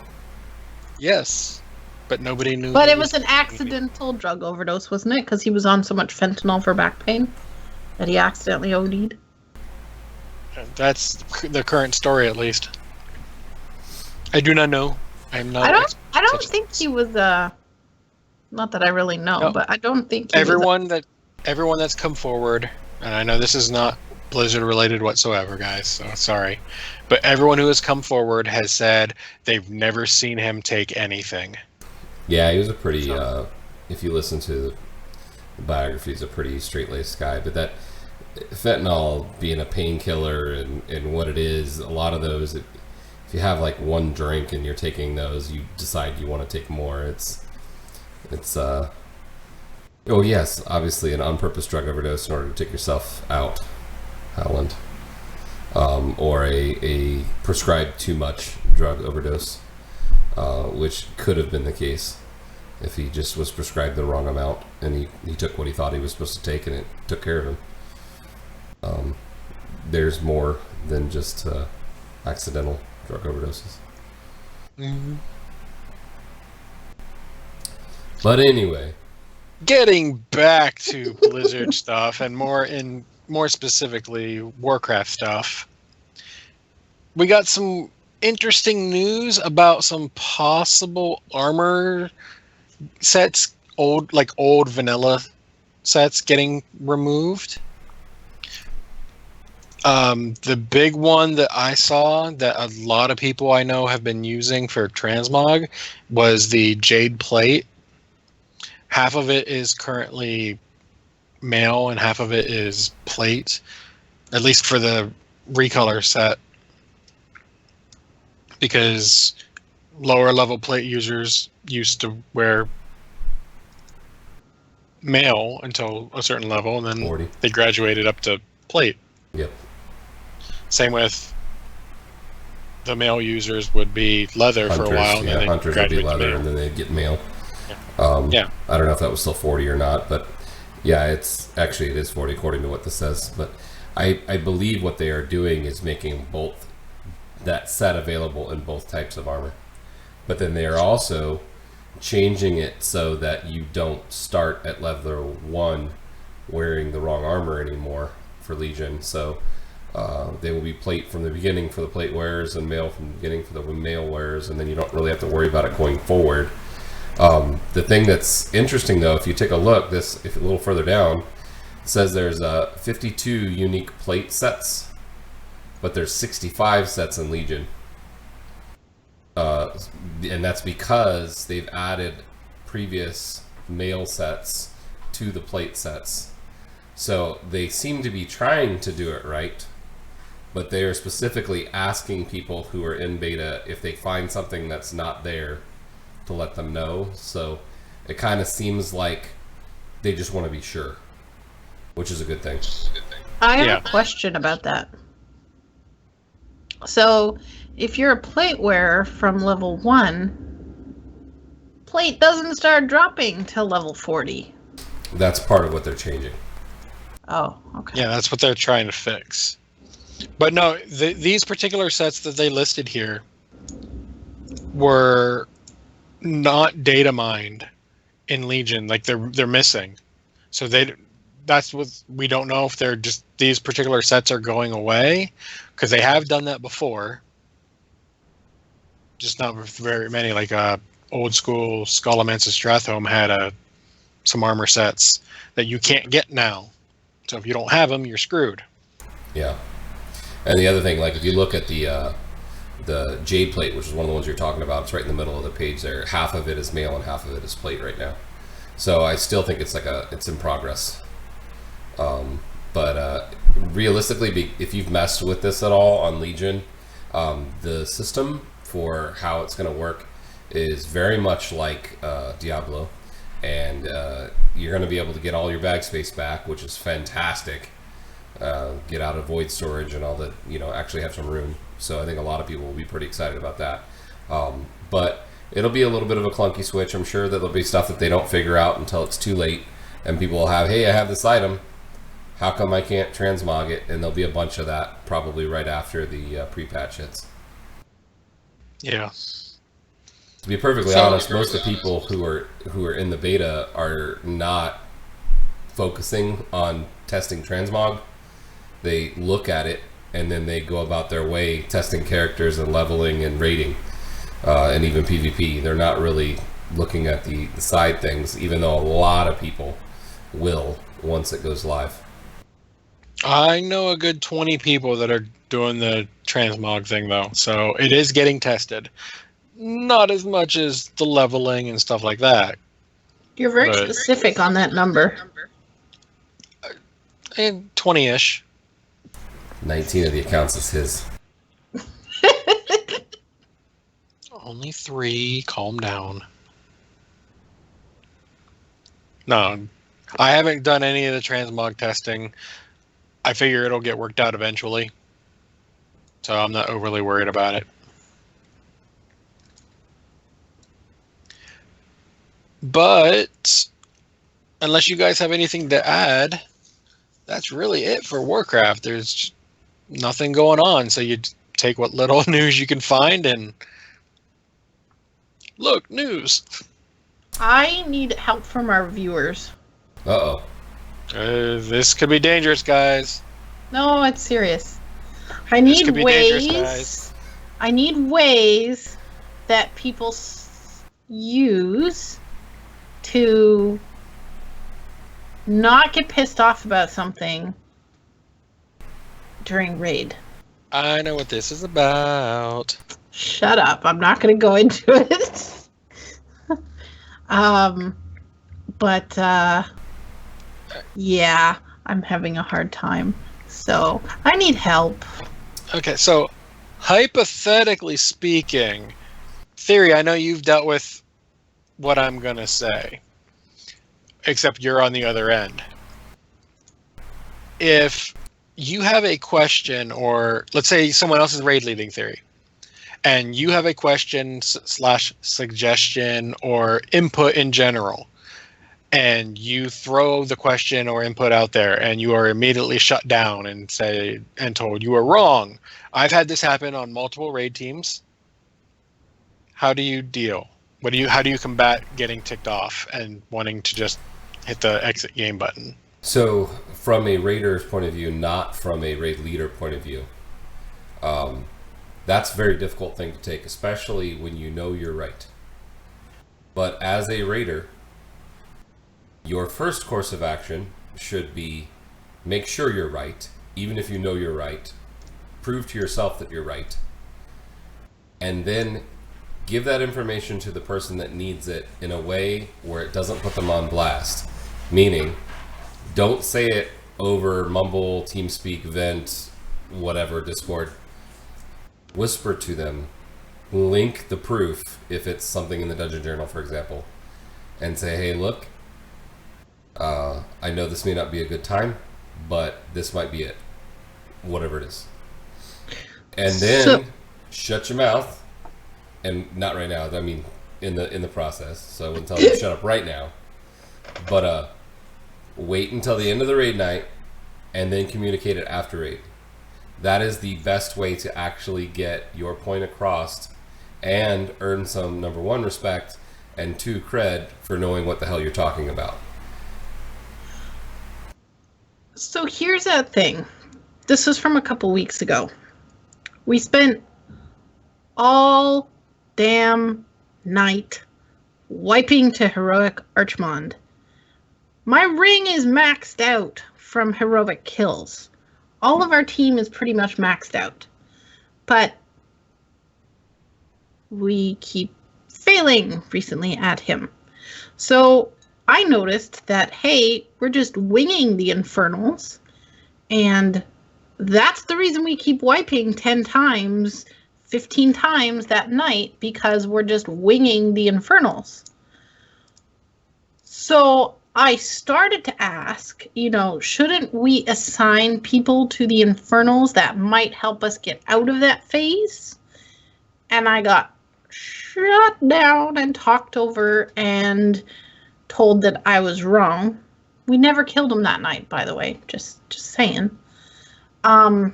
Yes, but nobody knew. But he it was an accidental drug overdose, wasn't it? Because he was on so much fentanyl for back pain that he accidentally OD'd. That's the current story, at least. I do not know. I'm not. I don't think he was not that I really know, No. but I don't think he Everyone that's come forward, and I know this is not Blizzard related whatsoever, guys, so sorry, but everyone who has come forward has said they've never seen him take anything. Yeah, he was a pretty, if you listen to the biography, he's a pretty straight-laced guy, but that fentanyl being a painkiller and what it is, a lot of those, if you have like one drink and you're taking those, you decide you want to take more. It's oh yes, obviously an on-purpose drug overdose in order to take yourself out, Howland, or a prescribed too much drug overdose, which could have been the case if he just was prescribed the wrong amount and he took what he thought he was supposed to take and it took care of him. There's more than just accidental drug overdoses. Mm-hmm. But anyway, Getting back to Blizzard stuff and more specifically Warcraft stuff. we got some interesting news about some possible armor sets, old vanilla sets getting removed. The big one that I saw that a lot of people I know have been using for transmog was the Jade Plate. Half of it is currently male and half of it is plate, at least for the recolor set, because lower level plate users used to wear male until a certain level, and then 40. they graduated up to plate. Yep. Same with the male users would be leather for a while, and then they hunters would be graduate to leather, male. and then they'd get male. Yeah. I don't know if that was still 40 or not, but yeah, it is 40 according to what this says. But I believe what they are doing is making both that set available in both types of armor. But then they are also changing it so that you don't start at level 1 wearing the wrong armor anymore for Legion. So they will be plate from the beginning for the plate wearers and male from the beginning for the male wearers, and then you don't really have to worry about it going forward. The thing that's interesting, though, if you take a look, if a little further down, it says there's 52 unique plate sets, but there's 65 sets in Legion. And that's because they've added previous male sets to the plate sets. So they seem to be trying to do it right, but they are specifically asking people who are in beta if they find something that's not there to let them know. So it kind of seems like they just want to be sure, which is a good thing. I have a question about that. So, if you're a plate wearer from level 1, plate doesn't start dropping till level 40. That's part of what they're changing. Oh, okay. Yeah, that's what they're trying to fix. But no, these particular sets that they listed here were not data mined in Legion. Like they're missing. So that's what we don't know, if they're just these particular sets are going away, because they have done that before. Just not very many. Like old school Scalamance's Strathhome had some armor sets that you can't get now. So if you don't have them, you're screwed. Yeah. And the other thing, like if you look at the Jade Plate, which is one of the ones you're talking about, it's right in the middle of the page there. Half of it is male and half of it is plate right now. So I still think it's it's in progress. But realistically, if you've messed with this at all on Legion, the system for how it's going to work is very much like Diablo, and you're going to be able to get all your bag space back, which is fantastic. Get out of void storage and all that, actually have some room. So I think a lot of people will be pretty excited about that. But it'll be a little bit of a clunky switch. I'm sure that there'll be stuff that they don't figure out until it's too late, and people will have, hey, I have this item. How come I can't transmog it? And there'll be a bunch of that probably right after the pre-patch hits. Yeah. To be perfectly honest, most of the people who are in the beta are not focusing on testing transmog. They look at it and then they go about their way testing characters and leveling and rating, and even PvP. They're not really looking at the side things, even though a lot of people will once it goes live. I know a good 20 people that are doing the transmog thing, though, so it is getting tested. Not as much as the leveling and stuff like that. You're very specific on that number. 20-ish. 19 of the accounts is his. Only 3. Calm down. No, I haven't done any of the transmog testing. I figure it'll get worked out eventually, so I'm not overly worried about it. But unless you guys have anything to add, that's really it for Warcraft. There's nothing going on, so you take what little news you can find and look, news. I need help from our viewers. Uh-oh. This could be dangerous, guys. No, it's serious. I This could need be dangerous, ways. guys. I need ways that people use to not get pissed off about something during raid. I know what this is about. Shut up. I'm not going to go into it. But yeah, I'm having a hard time. So I need help. Okay, so hypothetically speaking, Theory, I know you've dealt with what I'm going to say, except you're on the other end. If you have a question, or let's say someone else is raid leading, Theory, and you have a question / suggestion or input in general, and you throw the question or input out there and you are immediately shut down and told you are wrong. I've had this happen on multiple raid teams. How do you deal? How do you combat getting ticked off and wanting to just hit the exit game button? So, from a raider's point of view, not from a raid leader point of view, that's a very difficult thing to take, especially when you know you're right. But as a raider, your first course of action should be make sure you're right, even if you know you're right. Prove to yourself that you're right. And then give that information to the person that needs it in a way where it doesn't put them on blast. Meaning, don't say it over Mumble, TeamSpeak, Vent, whatever, Discord. Whisper to them. Link the proof, if it's something in the Dungeon Journal, for example. And say, hey, look, I know this may not be a good time, but this might be it. Whatever it is. And then shut your mouth. And not right now, I mean in the process. So I wouldn't tell them to shut up right now. But wait until the end of the raid night and then communicate it after raid. That is the best way to actually get your point across and earn some, number one, respect, and two, cred for knowing what the hell you're talking about. So here's that thing. This was from a couple weeks ago. We spent all damn night wiping to heroic Archmond. My ring is maxed out from heroic kills. All of our team is pretty much maxed out. But we keep failing recently at him. So I noticed that, hey, we're just winging the Infernals, and that's the reason we keep wiping 10 times, 15 times that night, because we're just winging the Infernals. So I started to ask, shouldn't we assign people to the Infernals that might help us get out of that phase? And I got shut down and talked over and told that I was wrong. We never killed him that night, by the way. Just saying. But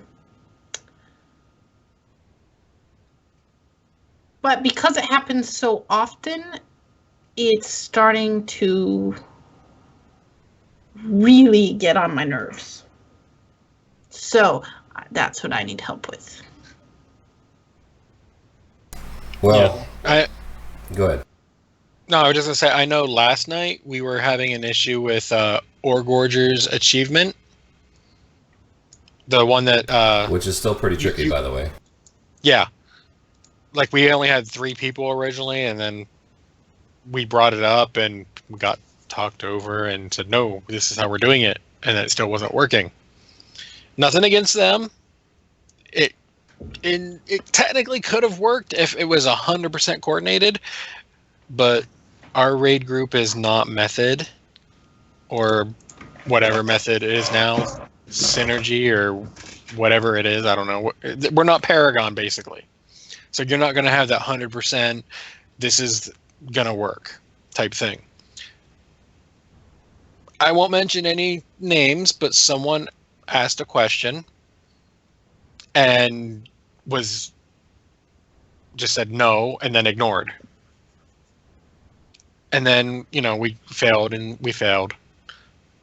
because it happens so often, it's starting to really get on my nerves. So that's what I need help with. Well, yeah, go ahead. No, I was just going to say, I know last night we were having an issue with Orgorger's achievement. The one that... which is still pretty tricky, by the way. Yeah. Like, we only had 3 people originally, and then we brought it up, and we got talked over and said, no, this is how we're doing it, and it still wasn't working. Nothing against them. It technically could have worked if it was 100% coordinated, but our raid group is not Method, or whatever Method is now, Synergy, or whatever it is, I don't know. We're not Paragon, basically. So you're not going to have that 100%, this is going to work type thing. I won't mention any names, but someone asked a question and just said no and then ignored. And then, we failed and we failed.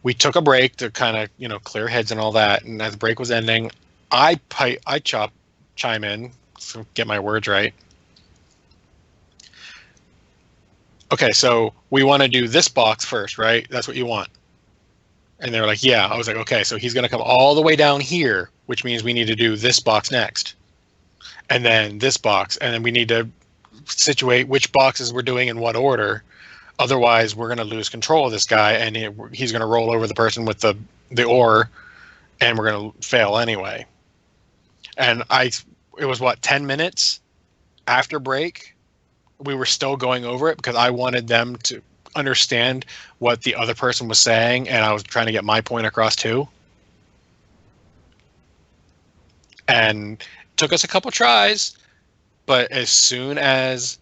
We took a break to kind of, clear heads and all that. And as the break was ending, chime in, so get my words right. Okay, so we want to do this box first, right? That's what you want. And they were like, yeah. I was like, okay, so he's going to come all the way down here, which means we need to do this box next. And then this box. And then we need to situate which boxes we're doing in what order. Otherwise, we're going to lose control of this guy, and he's going to roll over the person with the ore, and we're going to fail anyway. And it was, 10 minutes after break? We were still going over it because I wanted them to understand what the other person was saying, and I was trying to get my point across too. And it took us a couple tries, but as soon as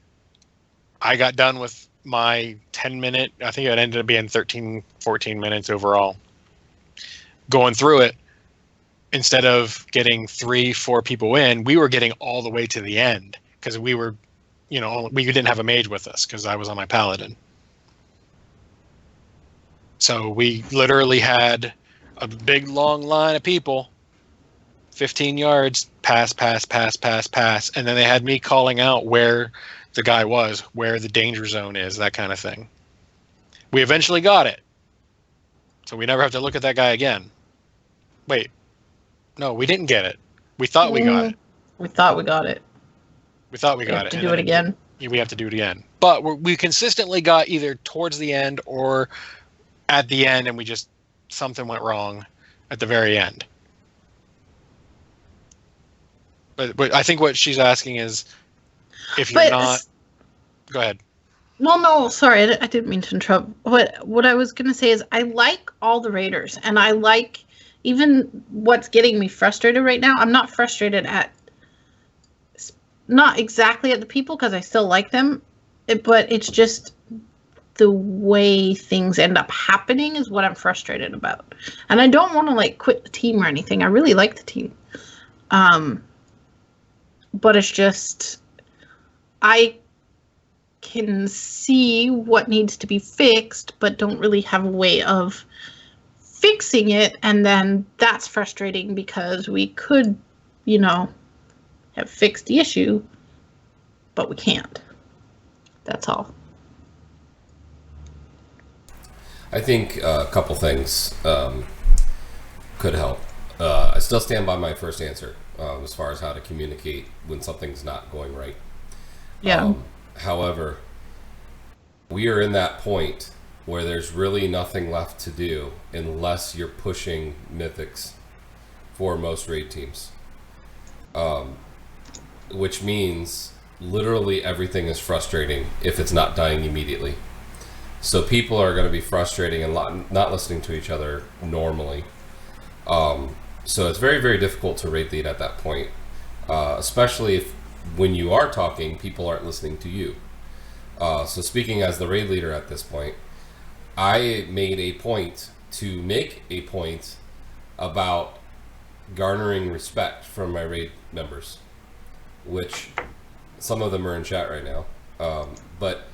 I got done with my 10-minute, I think it ended up being 13, 14 minutes overall, going through it, instead of getting 3-4 people in, we were getting all the way to the end because we were, we didn't have a mage with us because I was on my paladin. So we literally had a big long line of people, 15 yards, pass, and then they had me calling out where the guy was, where the danger zone is, that kind of thing. We eventually got it. So we never have to look at that guy again. Wait. No, we didn't get it. We thought we got it. We thought we got it. We thought we got it. To do it again. We have to do it again. But we consistently got either towards the end or at the end, and something went wrong at the very end. But I think what she's asking is, if you're not... Go ahead. Well, no, sorry, I didn't mean to interrupt. What I was going to say is I like all the raiders, and I like even what's getting me frustrated right now. I'm not frustrated not exactly at the people because I still like them, but it's just the way things end up happening is what I'm frustrated about. And I don't want to quit the team or anything. I really like the team. But it's just, I can see what needs to be fixed, but don't really have a way of fixing it. And then that's frustrating because we could, have fixed the issue, but we can't. That's all. I think a couple things could help. I still stand by my first answer as far as how to communicate when something's not going right. Yeah. However, we are in that point where there's really nothing left to do unless you're pushing mythics for most raid teams. Which means literally everything is frustrating if it's not dying immediately. So people are going to be frustrating and not listening to each other normally. So it's very, very difficult to raid lead at that point, especially if when you are talking, people aren't listening to you. So speaking as the raid leader at this point, I made a point to make a point about garnering respect from my raid members, which some of them are in chat right now. But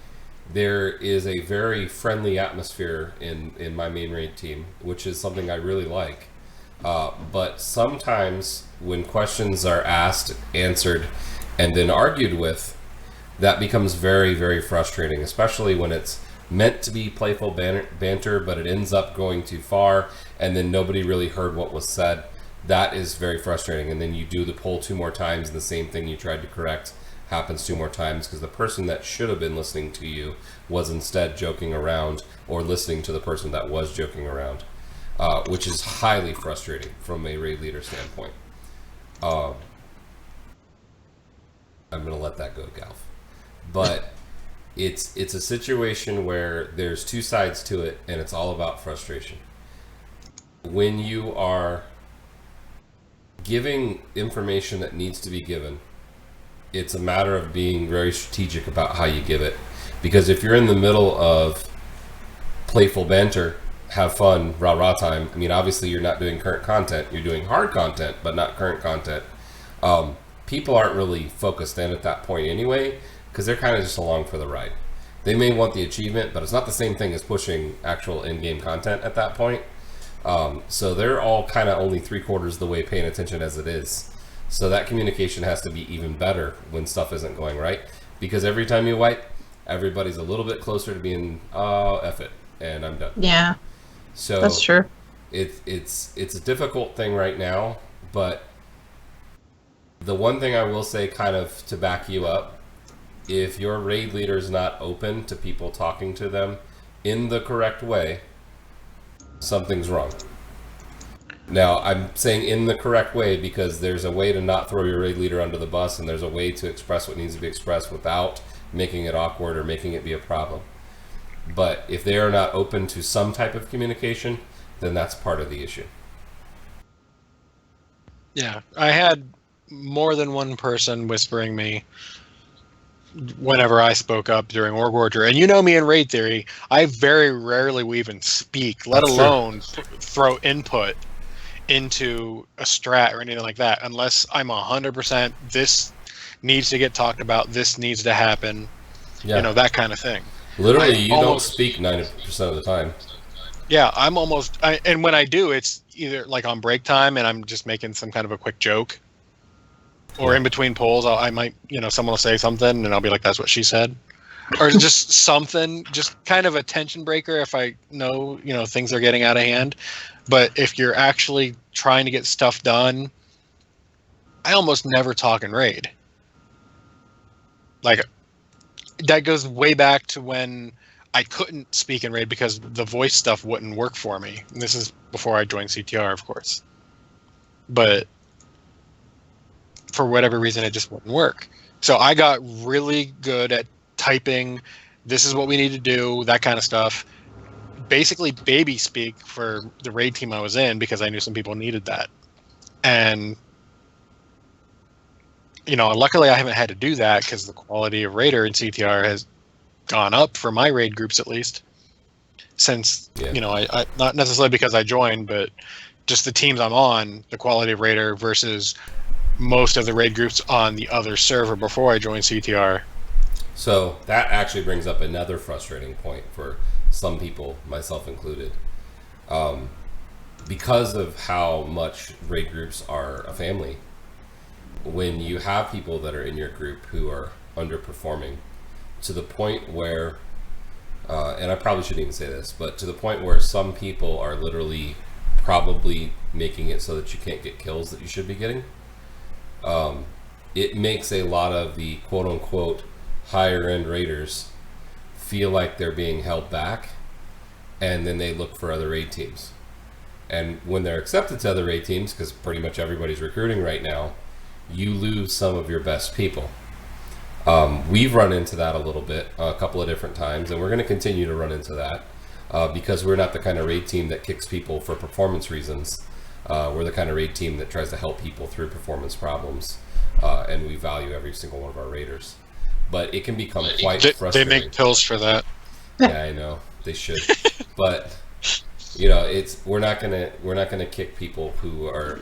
there is a very friendly atmosphere in my main raid team, which is something I really like. But sometimes when questions are asked, answered, and then argued with, that becomes very, very frustrating, especially when it's meant to be playful banter, but it ends up going too far, and then nobody really heard what was said. That is very frustrating. And then you do the poll 2 more times, and the same thing you tried to correct happens 2 more times because the person that should have been listening to you was instead joking around or listening to the person that was joking around, which is highly frustrating from a raid leader standpoint. I'm going to let that go, Galf. But it's a situation where there's 2 sides to it, and it's all about frustration. When you are giving information that needs to be given, it's a matter of being very strategic about how you give it. Because if you're in the middle of playful banter, have fun, rah-rah time, I mean, obviously you're not doing current content, you're doing hard content, but not current content. People aren't really focused in at that point anyway, because they're kind of just along for the ride. They may want the achievement, but it's not the same thing as pushing actual in-game content at that point. So they're all kind of only 3/4 the way paying attention as it is. So that communication has to be even better when stuff isn't going right, because every time you wipe, everybody's a little bit closer to being, oh, F it, and I'm done. Yeah, So that's true. it's a difficult thing right now, but the one thing I will say, kind of to back you up, if your raid leader is not open to people talking to them in the correct way, something's wrong. Now, I'm saying in the correct way because there's a way to not throw your raid leader under the bus, and there's a way to express what needs to be expressed without making it awkward or making it be a problem. But if they are not open to some type of communication, then that's part of the issue. Yeah, I had more than one person whispering me whenever I spoke up during Org Warrior. And you know me in Raid Theory, I very rarely will even speak, let That's alone throw input into a strat or anything like that, unless I'm 100% this needs to get talked about, this needs to happen, Yeah. you know, that kind of thing. Literally, you don't speak 90% of the time. Yeah, I'm almost, and when I do, it's either like on break time and I'm just making some kind of a quick joke, or in between polls, I might, you know, someone will say something and I'll be like, that's what she said. Or just something, just kind of a tension breaker if I know, you know, things are getting out of hand. But if you're actually trying to get stuff done, I almost never talk in raid. Like, that goes way back to when I couldn't speak in raid because the voice stuff wouldn't work for me. And this is before I joined CTR, of course. But for whatever reason, it just wouldn't work. So I got really good at typing, this is what we need to do, that kind of stuff. Basically baby speak for the raid team I was in because I knew some people needed that. And, you know, luckily I haven't had to do that because the quality of Raider in CTR has gone up for my raid groups, at least. Since, you know, I not necessarily because I joined, but just the teams I'm on, the quality of Raider versus most of the raid groups on the other server before I joined CTR. So that actually brings up another frustrating point for some people, myself included. Because of how much raid groups are a family, when you have people that are in your group who are underperforming to the point where, and I probably shouldn't even say this, but to the point where some people are literally probably making it so that you can't get kills that you should be getting, it makes a lot of the quote-unquote higher-end raiders feel like they're being held back, and then they look for other raid teams. And when they're accepted to other raid teams, because pretty much everybody's recruiting right now, you lose some of your best people. We've run into that a little bit, a couple of different times, and we're going to continue to run into that because we're not the kind of raid team that kicks people for performance reasons. We're the kind of raid team that tries to help people through performance problems, and we value every single one of our raiders. But it can become quite frustrating. They make pills for that. Yeah, I know they should, but you know, we're not gonna kick people who are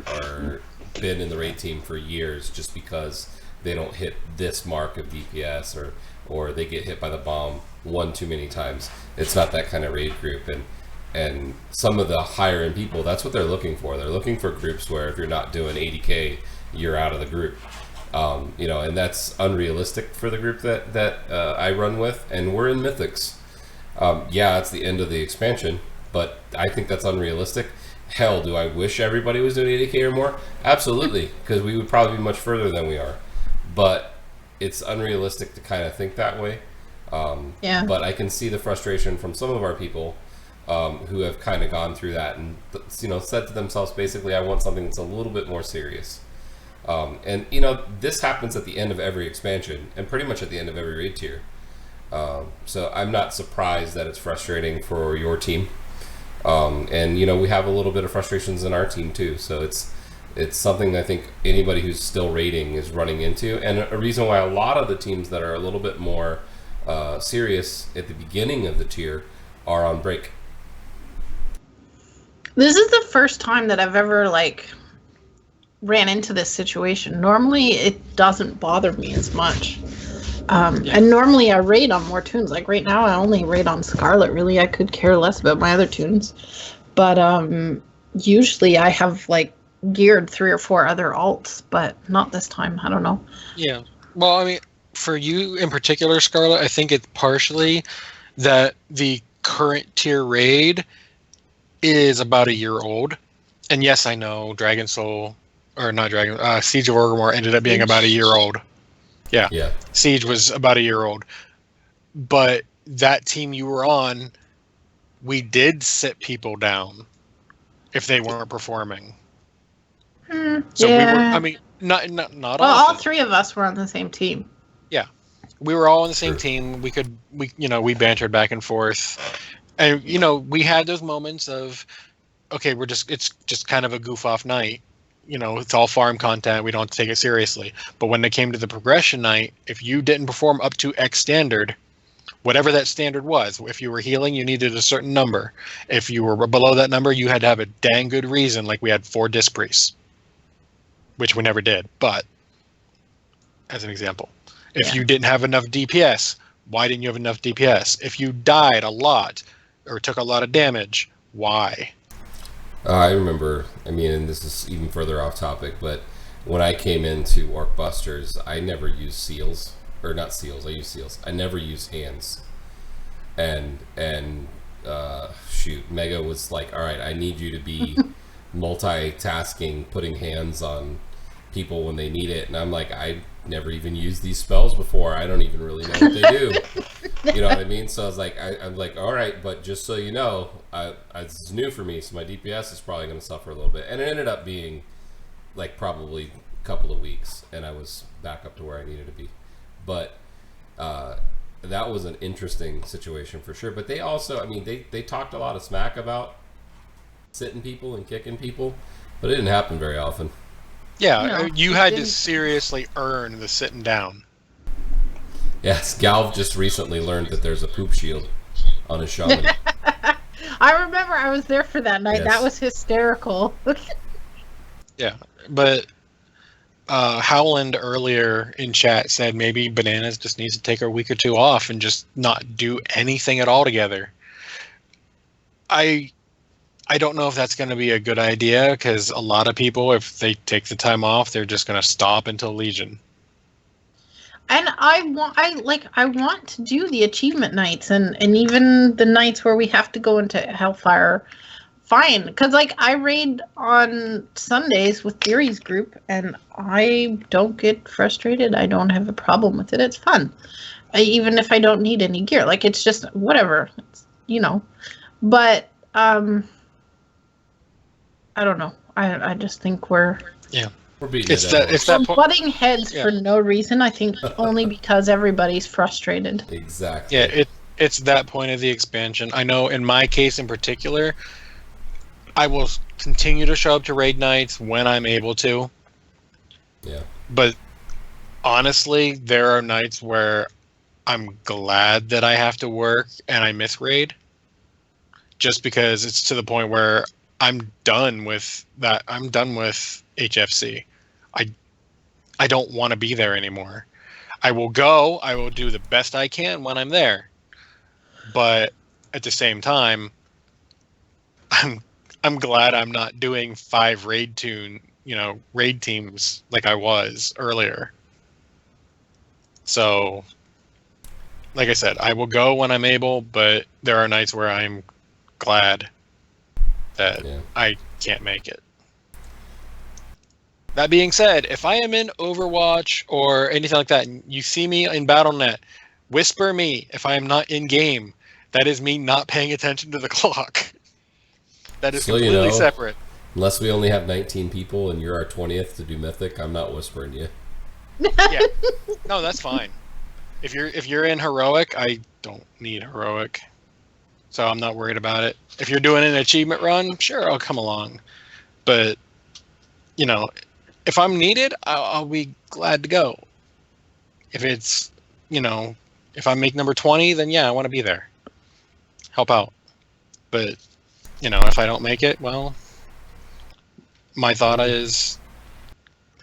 been in the raid team for years just because they don't hit this mark of DPS or they get hit by the bomb one too many times. It's not that kind of raid group, and some of the higher end people, that's what they're looking for. They're looking for groups where if you're not doing 80k, you're out of the group. You know, and that's unrealistic for the group that I run with, and we're in Mythics. Yeah, it's the end of the expansion, but I think that's unrealistic. Hell, do I wish everybody was doing 80k or more? Absolutely, because we would probably be much further than we are. But it's unrealistic to kind of think that way. Yeah. But I can see the frustration from some of our people who have kind of gone through that and, you know, said to themselves, basically, I want something that's a little bit more serious. And, you know, this happens at the end of every expansion and pretty much at the end of every raid tier. So I'm not surprised that it's frustrating for your team. And, you know, we have a little bit of frustrations in our team too. So it's something I think anybody who's still raiding is running into. And a reason why a lot of the teams that are a little bit more serious at the beginning of the tier are on break. This is the first time that I've ever, like, ran into this situation. Normally it doesn't bother me as much. And normally I raid on more tunes. Like right now I only raid on Scarlet, really. I could care less about my other tunes. But usually I have like geared 3 or 4 other alts, but not this time. I don't know. Yeah. Well, I mean, for you in particular, Scarlet, I think it's partially that the current tier raid is about a year old. And yes, I know Dragon Soul, or not Dragon, Siege of Orgrimmar ended up being about a year old. Yeah. Siege was about a year old. But that team you were on, we did sit people down if they weren't performing. So we were, I mean, not well, often. all 3 of us were on the same team. Yeah. We were all on the same team. We bantered back and forth. And, we had those moments of, okay, it's just kind of a goof off night. It's all farm content. We don't have to take it seriously. But when it came to the progression night, if you didn't perform up to X standard, whatever that standard was, if you were healing, you needed a certain number. If you were below that number, you had to have a dang good reason, like we had 4 disc priests, which we never did, but as an example. If you didn't have enough DPS, why didn't you have enough DPS? If you died a lot or took a lot of damage, why? I remember, and this is even further off topic, but when I came into Orc Busters, I never used seals. Or not seals, I use seals. I never use hands. And Mega was like, all right, I need you to be multitasking, putting hands on people when they need it. And I'm like, I never even used these spells before. I don't even really know what they do. You know what I mean? So I was like, I'm like, all right, but just so you know, this is new for me, so my DPS is probably going to suffer a little bit. And it ended up being like probably a couple of weeks, and I was back up to where I needed to be. But that was an interesting situation for sure. But they also, they talked a lot of smack about sitting people and kicking people, but it didn't happen very often. Yeah, you had to seriously earn the sitting down. Yes, Galv just recently learned that there's a poop shield on his shaman. I remember I was there for that night. Yes. That was hysterical. Yeah, but Howland earlier in chat said maybe Bananas just needs to take a week or 2 off and just not do anything at all together. I don't know if that's going to be a good idea, because a lot of people, if they take the time off, they're just going to stop until Legion. And I want to do the achievement nights and even the nights where we have to go into Hellfire. Fine, because I raid on Sundays with Theory's group, and I don't get frustrated. I don't have a problem with it. It's fun, even if I don't need any gear. It's just whatever, But I don't know. I just think we're beating it's that point. Butting heads for no reason. I think only because everybody's frustrated. Exactly. Yeah, it's that point of the expansion. I know in my case in particular, I will continue to show up to raid nights when I'm able to. Yeah. But honestly, there are nights where I'm glad that I have to work and I miss raid. Just because it's to the point where I'm done with that. I'm done with HFC. I don't want to be there anymore. I will go. I will do the best I can when I'm there. But at the same time, I'm glad I'm not doing 5 raid teams like I was earlier. So, like I said, I will go when I'm able, but there are nights where I'm glad that I can't make it. That being said, if I am in Overwatch or anything like that, and you see me in BattleNet, whisper me if I am not in game. That is me not paying attention to the clock. That is completely separate. Unless we only have 19 people and you're our 20th to do Mythic, I'm not whispering you. Yeah. No, that's fine. If you're in Heroic, I don't need Heroic. So I'm not worried about it. If you're doing an achievement run, sure, I'll come along. But, if I'm needed, I'll be glad to go. If it's, if I make number 20, then yeah, I want to be there. Help out. But, if I don't make it, well, my thought is,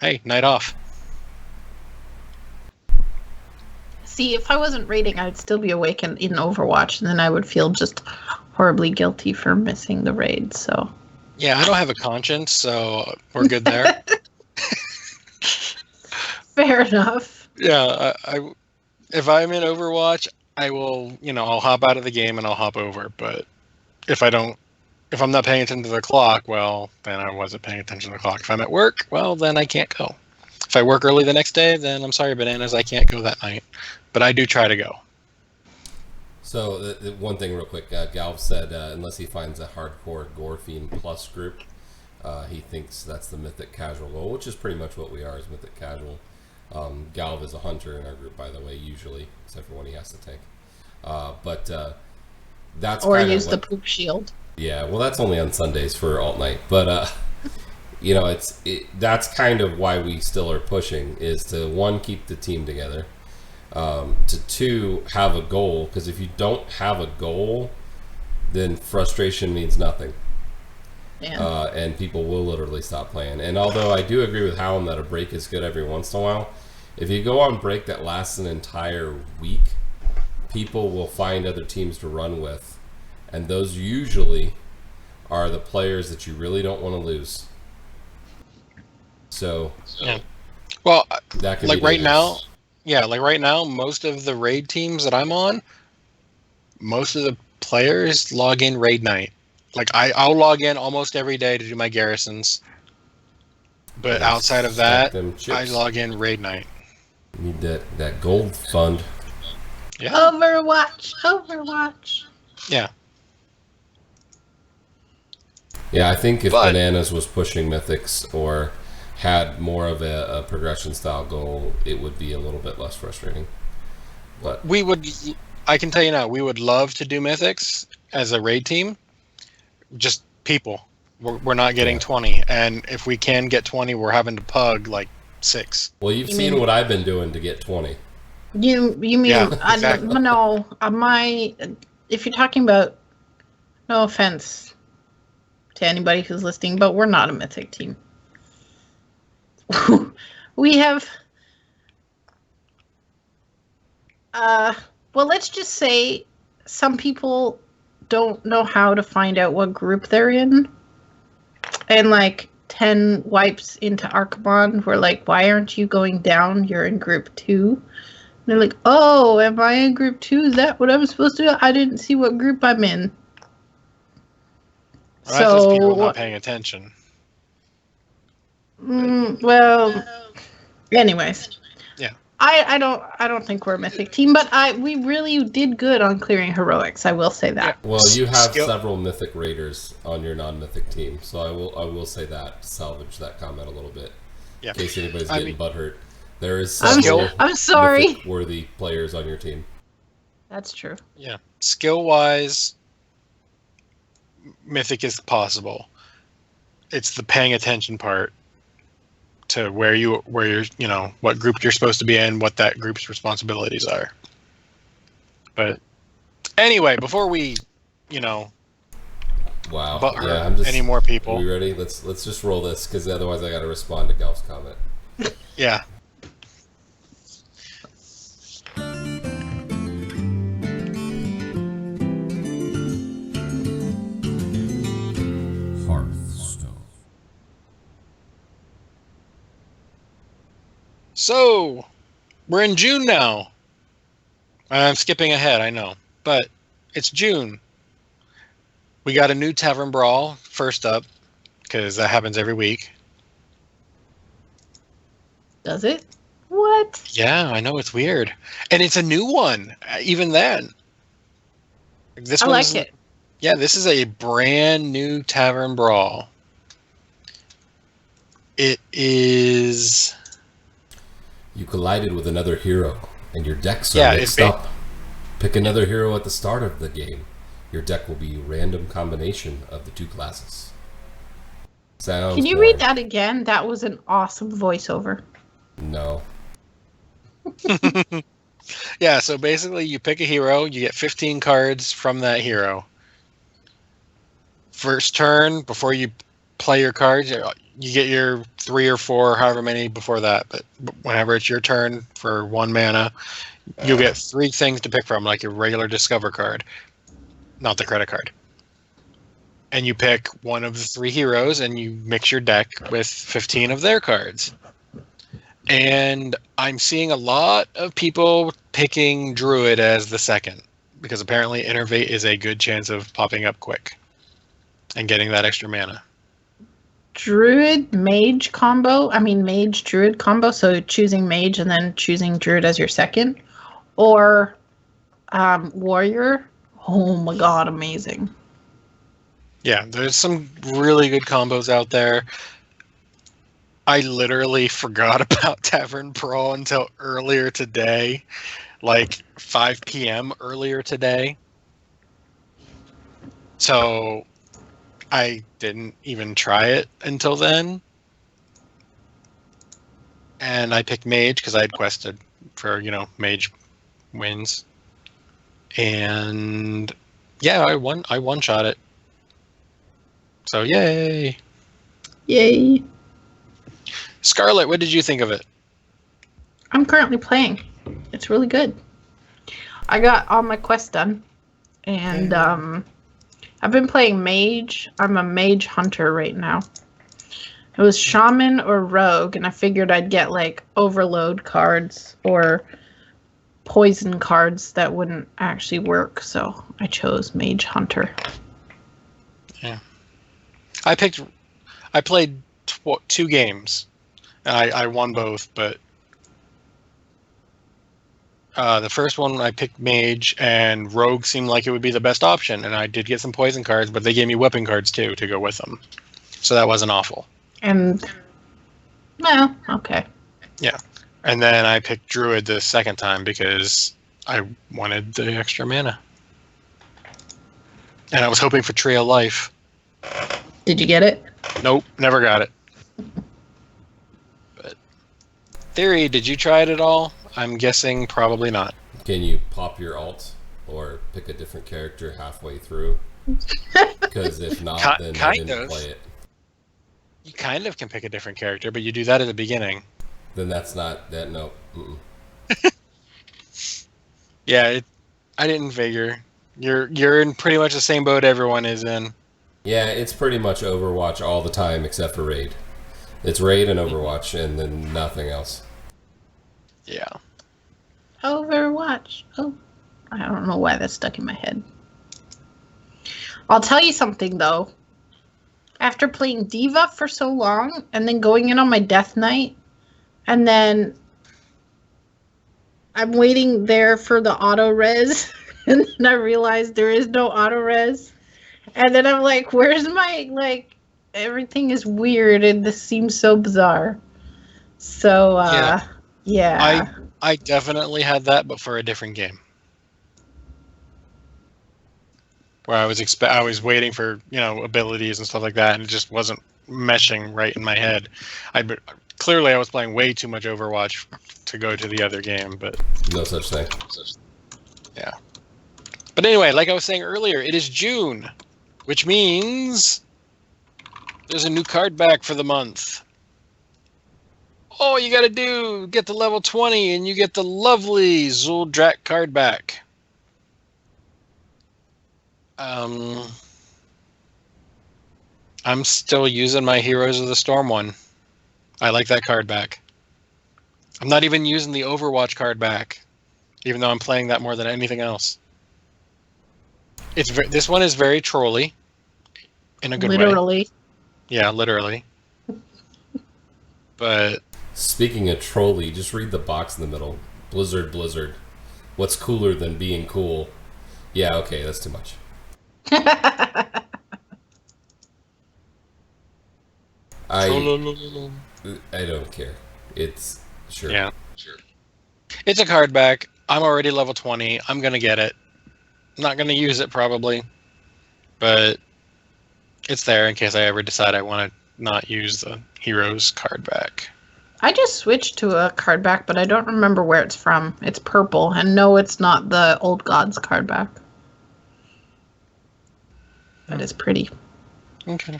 hey, night off. See, if I wasn't raiding, I'd still be awake in Overwatch, and then I would feel just horribly guilty for missing the raid, so... Yeah, I don't have a conscience, so we're good there. Fair enough. Yeah, I if I'm in Overwatch, I will, I'll hop out of the game and I'll hop over. But if if I'm not paying attention to the clock, well, then I wasn't paying attention to the clock. If I'm at work, well, then I can't go. If I work early the next day, then I'm sorry, bananas, I can't go that night. But I do try to go. So the one thing real quick, Galv said unless he finds a hardcore Gore Fiend Plus group, he thinks that's the Mythic Casual goal, which is pretty much what we are as Mythic Casual. Galv is a hunter in our group, by the way, usually, except for when he has to tank. But that's Or kinda use the poop shield. Yeah, well, that's only on Sundays for alt night, but that's kind of why we still are pushing, is to one, keep the team together, to two, have a goal, because if you don't have a goal, then frustration means nothing. Yeah. And people will literally stop playing. And although I do agree with Hallam that a break is good every once in a while, if you go on break that lasts an entire week, people will find other teams to run with, and those usually are the players that you really don't want to lose. So, Yeah. Well, that can like be right now, dangerous. yeah, like right now, most of the raid teams that I'm on, most of the players log in raid night. Like I'll log in almost every day to do my garrisons. But Yeah, outside of stack that, them I chips. log in raid night. Need that gold fund. Yeah. Overwatch. Yeah. Yeah, I think if But- Bananas was pushing Mythics or had more of a progression style goal, it would be a little bit less frustrating. But I can tell you now, we would love to do Mythics as a raid team. Just people. We're not getting Yeah. 20. And if we can get 20, we're having to pug like 6. well, you've You seen mean- what I've been doing to get 20. You mean Yeah, I exactly. don't know if you're talking about, no offense to anybody who's listening, but we're not a mythic team. We have well, let's just say some people don't know how to find out what group they're in, and like 10 wipes into Archimon, we're like, why aren't you going down? You're in group 2. They're like, oh, am I in group 2? Is that what I'm supposed to do? I didn't see what group I'm in. Well, that's just people So, not paying attention. well, anyways. Yeah. I don't think we're a mythic team, but we really did good on clearing heroics. I will say that. Well, you have Skill- several mythic raiders on your non-mythic team, so I will say that, salvage that comment a little bit, Yeah. in case anybody's I getting mean- butthurt. There is I'm several I'm sorry. mythic-worthy players on your team. That's true. Yeah. Skill wise, Mythic is possible. It's the paying attention part to where you're, what group you're supposed to be in, what that group's responsibilities are. But anyway, before we, Wow. butthurt Yeah, I'm just. any more Are people. we ready? Let's just roll this, because otherwise I got to respond to Gal's comment. Yeah. Hearthstone. So, we're in June now. I'm skipping ahead, I know. But it's June. We got a new Tavern Brawl first up, because that happens every week. Does it? What? Yeah, I know, it's weird. And it's a new one, even then. This I one's- like it. Yeah, this is a brand new Tavern Brawl. It is... You collided with another hero, and your decks are Yeah, mixed up. Pick another hero at the start of the game. Your deck will be a random combination of the two classes. Sounds Can you boring. read that again? That was an awesome voiceover. No. Yeah, so basically you pick a hero, you get 15 cards from that hero. First turn, before you play your cards, you get your 3 or 4, however many before that. But whenever it's your turn for 1 mana, you'll get 3 things to pick from, like your regular Discover card, not the credit card. and you pick one of the 3 heroes, and you mix your deck with 15 of their cards. And I'm seeing a lot of people picking Druid as the second, because apparently Innervate is a good chance of popping up quick and getting that extra mana. Druid Mage combo. I mean Mage Druid combo. So choosing Mage and then choosing Druid as your second, or Warrior. Oh my god, amazing! Yeah, there's some really good combos out there. I literally forgot about Tavern Brawl until earlier today, like 5 p.m. earlier today. So I didn't even try it until then. And I picked Mage because I had quested for, Mage wins. And yeah, I one-shot it. So yay! Yay! Scarlett, what did you think of it? I'm currently playing. It's really good. I got all my quests done, and I've been playing Mage. I'm a Mage Hunter right now. It was Shaman or Rogue, and I figured I'd get like Overload cards or Poison cards that wouldn't actually work, so I chose Mage Hunter. Yeah. I played 2 games. I won both, but the first one I picked Mage, and Rogue seemed like it would be the best option, and I did get some poison cards, but they gave me weapon cards too to go with them, so that wasn't awful. And no, okay. Yeah, and then I picked Druid the second time because I wanted the extra mana, and I was hoping for Tree of Life. Did you get it? Nope, never got it. But Theory, did you try it at all? I'm guessing probably not. Can you pop your alt or pick a different character halfway through? Because if not, then I didn't play it. You kind of can pick a different character, but you do that at the beginning. Then that's not that. No. Mm-mm. Yeah, I didn't figure. You're in pretty much the same boat everyone is in. Yeah, it's pretty much Overwatch all the time except for Raid. It's Raid and Overwatch, and then nothing else. Yeah. Overwatch. Oh, I don't know why that's stuck in my head. I'll tell you something, though. After playing Diva for so long, and then going in on my Death Knight, and then I'm waiting there for the auto-res, and then I realize there is no auto-res. And then I'm like, where's my, everything is weird, and this seems so bizarre. So, yeah. I definitely had that, but for a different game. Where I was waiting for, abilities and stuff like that, and it just wasn't meshing right in my head. Clearly I was playing way too much Overwatch to go to the other game, but No such thing. yeah. But anyway, like I was saying earlier, it is June, which means there's a new card back for the month. All you gotta do, get to level 20, and you get the lovely Zuldrak card back. I'm still using my Heroes of the Storm one. I like that card back. I'm not even using the Overwatch card back, even though I'm playing that more than anything else. This one is very trolly, in a good way. Literally. Yeah, literally. But Speaking of trolly, just read the box in the middle. Blizzard. What's cooler than being cool? Yeah, okay, that's too much. I don't care. It's sure. yeah, sure. It's a card back. I'm already level 20. I'm gonna get it. I'm not gonna use it probably, but it's there in case I ever decide I want to not use the Heroes card back. I just switched to a card back, but I don't remember where it's from. It's purple, and no, it's not the Old Gods card back. But it's pretty. Okay.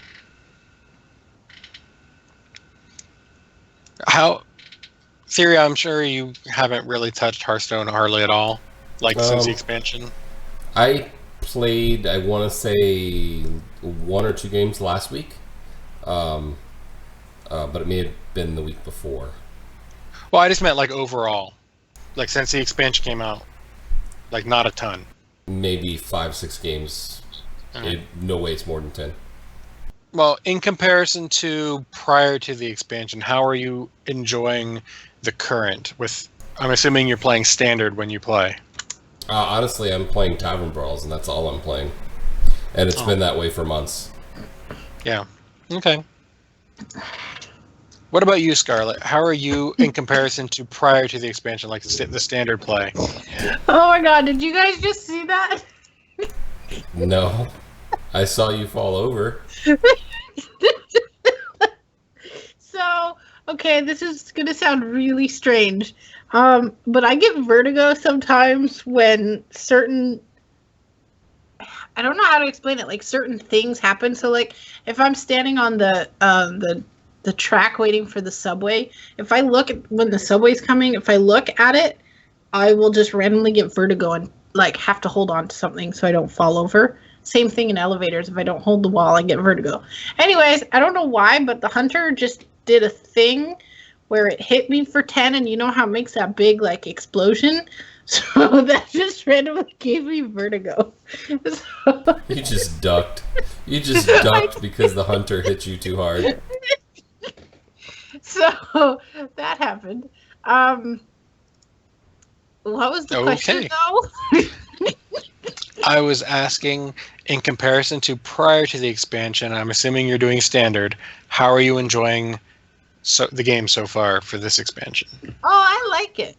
Theory, I'm sure you haven't really touched Hearthstone hardly at all, since the expansion. I played, I want to say, 1 or 2 games last week. But it may have been the week before. Well, I just meant like overall. Like since the expansion came out. Like not a ton. Maybe 5-6 games. Alright. No way it's more than 10. Well, in comparison to prior to the expansion, how are you enjoying the current? I'm assuming you're playing standard when you play. Honestly, I'm playing Tavern Brawls, and that's all I'm playing. And it's been that way for months. Yeah. Okay. What about you, Scarlett? How are you in comparison to prior to the expansion, like the standard play? Oh my god, did you guys just see that? No. I saw you fall over. So, okay, this is gonna sound really strange. But I get vertigo sometimes when I don't know how to explain it, like certain things happen. So like if I'm standing on the track waiting for the subway, if I look at when the subway's coming, if I look at it, I will just randomly get vertigo and like have to hold on to something so I don't fall over. Same thing in elevators. If I don't hold the wall, I get vertigo. Anyways, I don't know why, but the hunter just did a thing where it hit me for 10, and you know how it makes that big like explosion? So that just randomly gave me vertigo. So, You just ducked. You just ducked because the hunter hit you too hard. so that happened. What was the question though? I was asking, in comparison to prior to the expansion, I'm assuming you're doing standard. How are you enjoying the game so far for this expansion? Oh, I like it.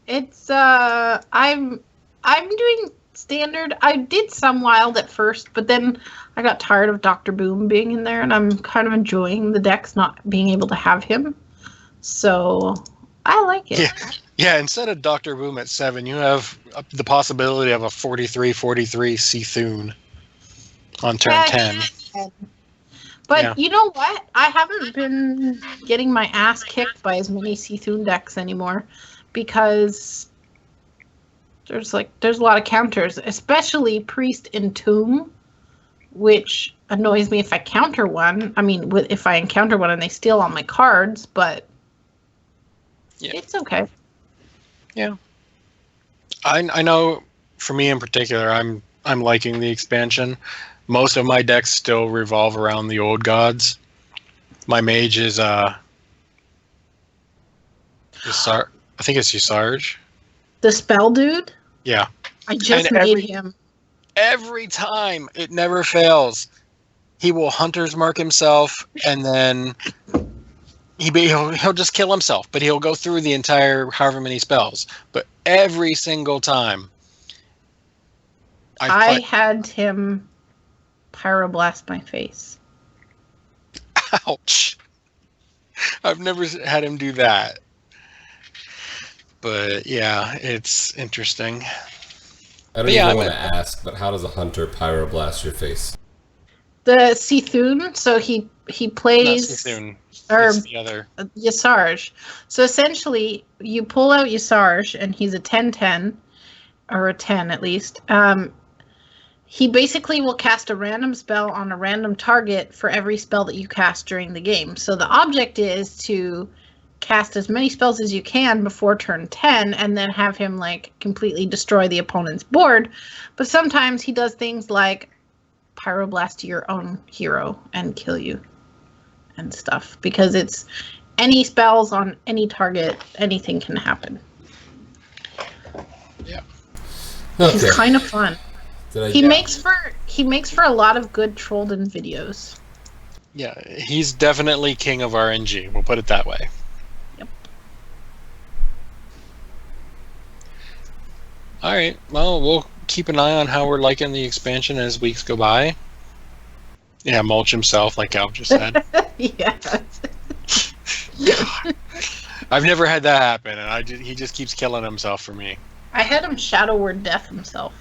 It's I'm doing standard. I did some wild at first, but then I got tired of Dr. Boom being in there, and I'm kind of enjoying the decks not being able to have him. So I like it. Yeah, instead of Dr. Boom at 7, you have the possibility of a 43-43 Cthulhu on turn 10. But you know what? I haven't been getting my ass kicked by as many Cthulhu decks anymore because there's a lot of counters, especially Priest and Tomb, which annoys me if I counter one. I mean, if I encounter one and they steal all my cards, but it's okay. Yeah, I know. For me in particular, I'm liking the expansion. Most of my decks still revolve around the old gods. My mage is I think it's Usarge. The spell dude? Yeah. I just made him. Every time, it never fails. He will hunter's mark himself, and then he'll just kill himself, but he'll go through the entire however many spells. But every single time, I had him pyroblast my face. Ouch! I've never had him do that. But yeah, it's interesting. I don't even want to ask, but how does a hunter pyroblast your face? The Cthulhu, so he plays... Not Cthulhu. Or it's the other. Usarge. So essentially, you pull out Usarge, and he's a 10-10, or a 10 at least. He basically will cast a random spell on a random target for every spell that you cast during the game. So the object is to cast as many spells as you can before turn 10, and then have him like completely destroy the opponent's board. But sometimes he does things like pyroblast your own hero and kill you. And stuff, because it's any spells on any target, anything can happen. Yeah, He's kind of fun. He makes for a lot of good Trollden videos. Yeah, he's definitely king of RNG. We'll put it that way. Yep. All right. Well, we'll keep an eye on how we're liking the expansion as weeks go by. Yeah, mulch himself, like Al just said. Yeah. I've never had that happen, and he just keeps killing himself for me. I had him Shadow Word Death himself.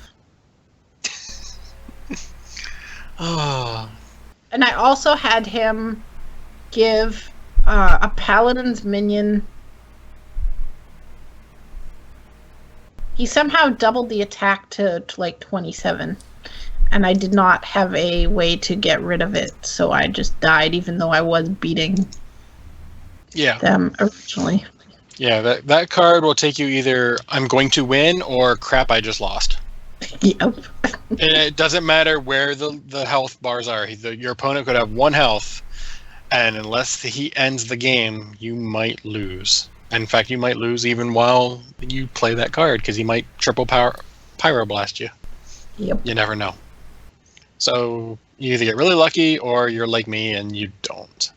Oh. And I also had him give a Paladin's minion. He somehow doubled the attack to like 27. and I did not have a way to get rid of it, so I just died, even though I was beating Yeah. them originally. Yeah, that card will take you either I'm going to win or crap, I just lost. Yep. And it doesn't matter where the health bars are. Your opponent could have 1 health, and unless he ends the game, you might lose. In fact, you might lose even while you play that card, because he might triple power pyroblast you. Yep. You never know. So you either get really lucky or you're like me and you don't.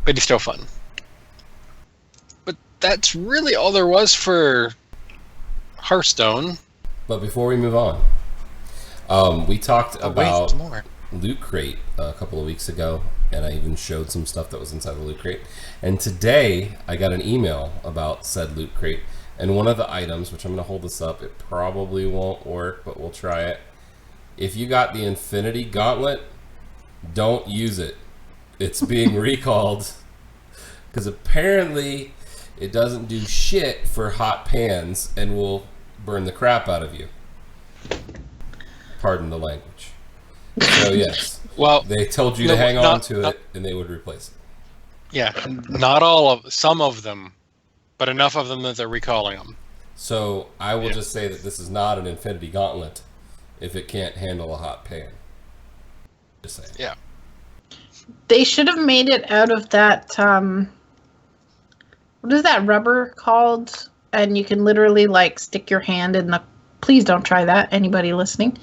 But it's still fun. But that's really all there was for Hearthstone. But before we move on, we talked Wait, about there's more. Loot Crate a couple of weeks ago, and I even showed some stuff that was inside the Loot Crate. And today, I got an email about said Loot Crate, and one of the items, which I'm going to hold this up, it probably won't work, but we'll try it. If you got the Infinity Gauntlet, don't use it. It's being recalled, because apparently it doesn't do shit for hot pans and will burn the crap out of you. Pardon the language. So yes, Well, they told you to hang on to it, and they would replace it. yeah, not all of some of them, but enough of them that they're recalling them. So I will just say that this is not an Infinity Gauntlet if it can't handle a hot pan. Just saying. Yeah. They should have made it out of that, what is that rubber called? And you can literally, like, stick your hand in the... Please don't try that, anybody listening.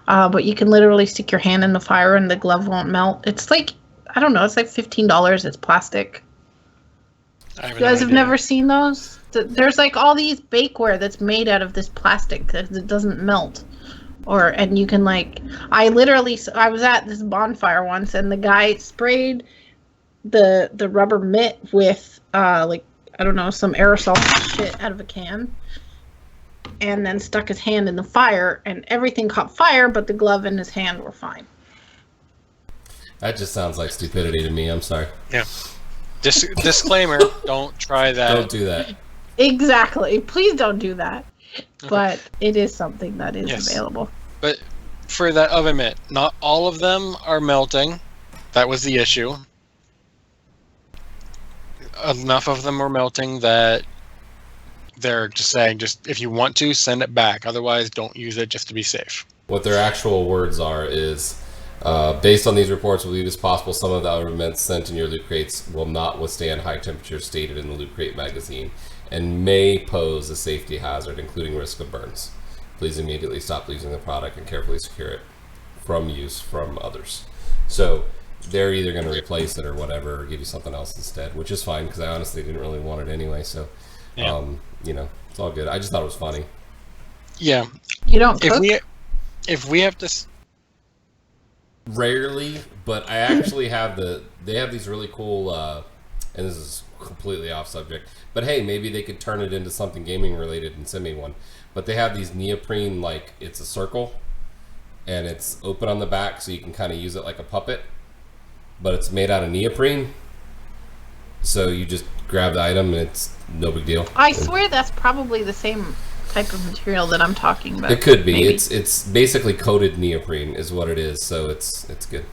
But you can literally stick your hand in the fire and the glove won't melt. It's like, I don't know, it's like $15. It's plastic. I have You guys no have idea. never seen those? There's, like, all these bakeware that's made out of this plastic that it doesn't melt. And you can, like, I was at this bonfire once, and the guy sprayed the rubber mitt with, like, I don't know, some aerosol shit out of a can, and then stuck his hand in the fire, and everything caught fire, but the glove and his hand were fine. That just sounds like stupidity to me. I'm sorry. Yeah. Disclaimer: don't try that. Don't do that. Exactly. Please don't do that. But it is something that is available. But for that oven mitt, not all of them are melting. That was the issue. Enough of them are melting that they're just saying, if you want to, send it back. Otherwise, don't use it just to be safe. What their actual words are is, based on these reports, we believe it's possible some of the elements sent in your loot crates will not withstand high temperatures stated in the loot crate magazine and may pose a safety hazard, including risk of burns. Please immediately stop using the product and carefully secure it from use from others. So they're either going to replace it or whatever, or give you something else instead, which is fine because I honestly didn't really want it anyway. So, it's all good. I just thought it was funny. Yeah. You don't cook? If we have to... Rarely, but I actually have they have these really cool, and this is completely off subject, but hey, maybe they could turn it into something gaming related and send me one. But they have these neoprene, like, it's a circle, and it's open on the back so you can kind of use it like a puppet, but it's made out of neoprene, so you just grab the item and it's no big deal. I swear that's probably the same type of material that I'm talking about. It could be. Maybe. It's basically coated neoprene is what it is, so it's good.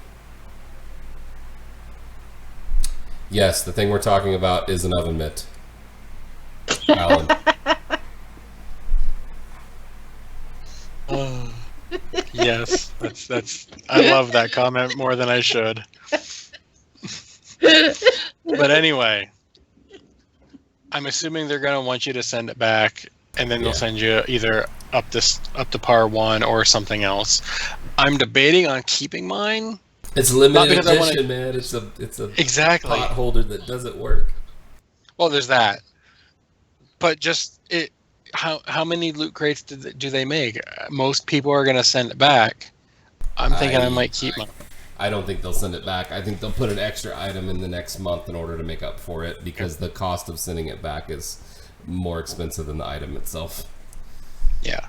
Yes, the thing we're talking about is an oven mitt. Alan. Yes, that's. I love that comment more than I should. But anyway, I'm assuming they're gonna want you to send it back, and then they'll send you either up to par 1 or something else. I'm debating on keeping mine. It's limited because I wanna- edition, man. It's a Exactly. pot holder that doesn't work. Well, there's that. But just it. How many loot crates do they make? Most people are gonna send it back. I'm thinking I might keep mine. I don't think they'll send it back. I think they'll put an extra item in the next month in order to make up for it, because the cost of sending it back is more expensive than the item itself. Yeah.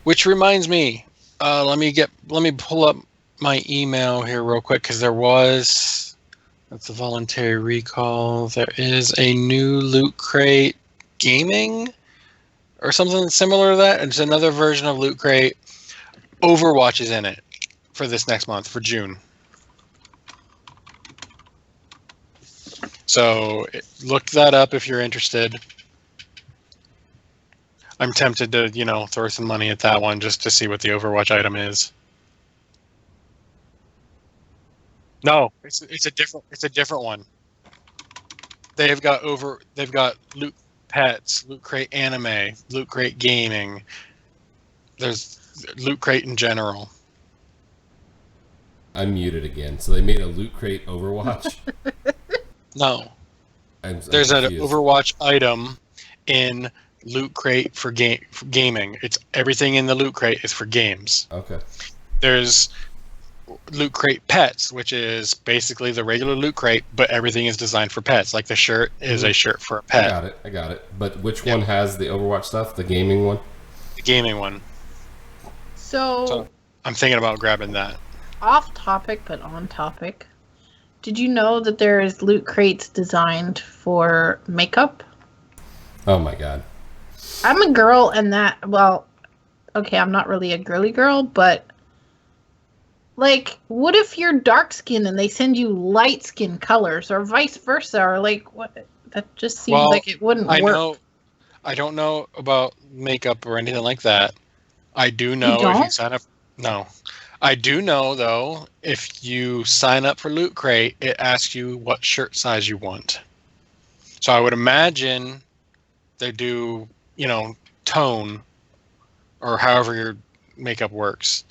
Which reminds me, let me pull up my email here real quick, because that's a voluntary recall. There is a new Loot Crate Gaming or something similar to that. It's another version of Loot Crate. Overwatch is in it for this next month, for June. So look that up if you're interested. I'm tempted to, throw some money at that one just to see what the Overwatch item is. No, it's a different one. They've got Loot Pets, Loot Crate Anime, Loot Crate Gaming. There's Loot Crate in general. I'm muted again. So they made a Loot Crate Overwatch? No. I'm There's an confused. Overwatch item in Loot Crate for gaming. It's everything in the Loot Crate is for games. Okay. There's Loot Crate Pets, which is basically the regular Loot Crate, but everything is designed for pets. Like the shirt is a shirt for a pet. I got it. But which one has the Overwatch stuff? The gaming one? The gaming one. So I'm thinking about grabbing that. off topic, but on topic. Did you know that there is loot crates designed for makeup? Oh my god. I'm a girl, and okay, I'm not really a girly girl, but like, what if you're dark skinned and they send you light skin colors, or vice versa, or like what? That just seems like it wouldn't work. I don't know about makeup or anything like that. I do know You don't? if you sign up. No, I do know though. If you sign up for Loot Crate, it asks you what shirt size you want. So I would imagine they do, tone, or however your makeup works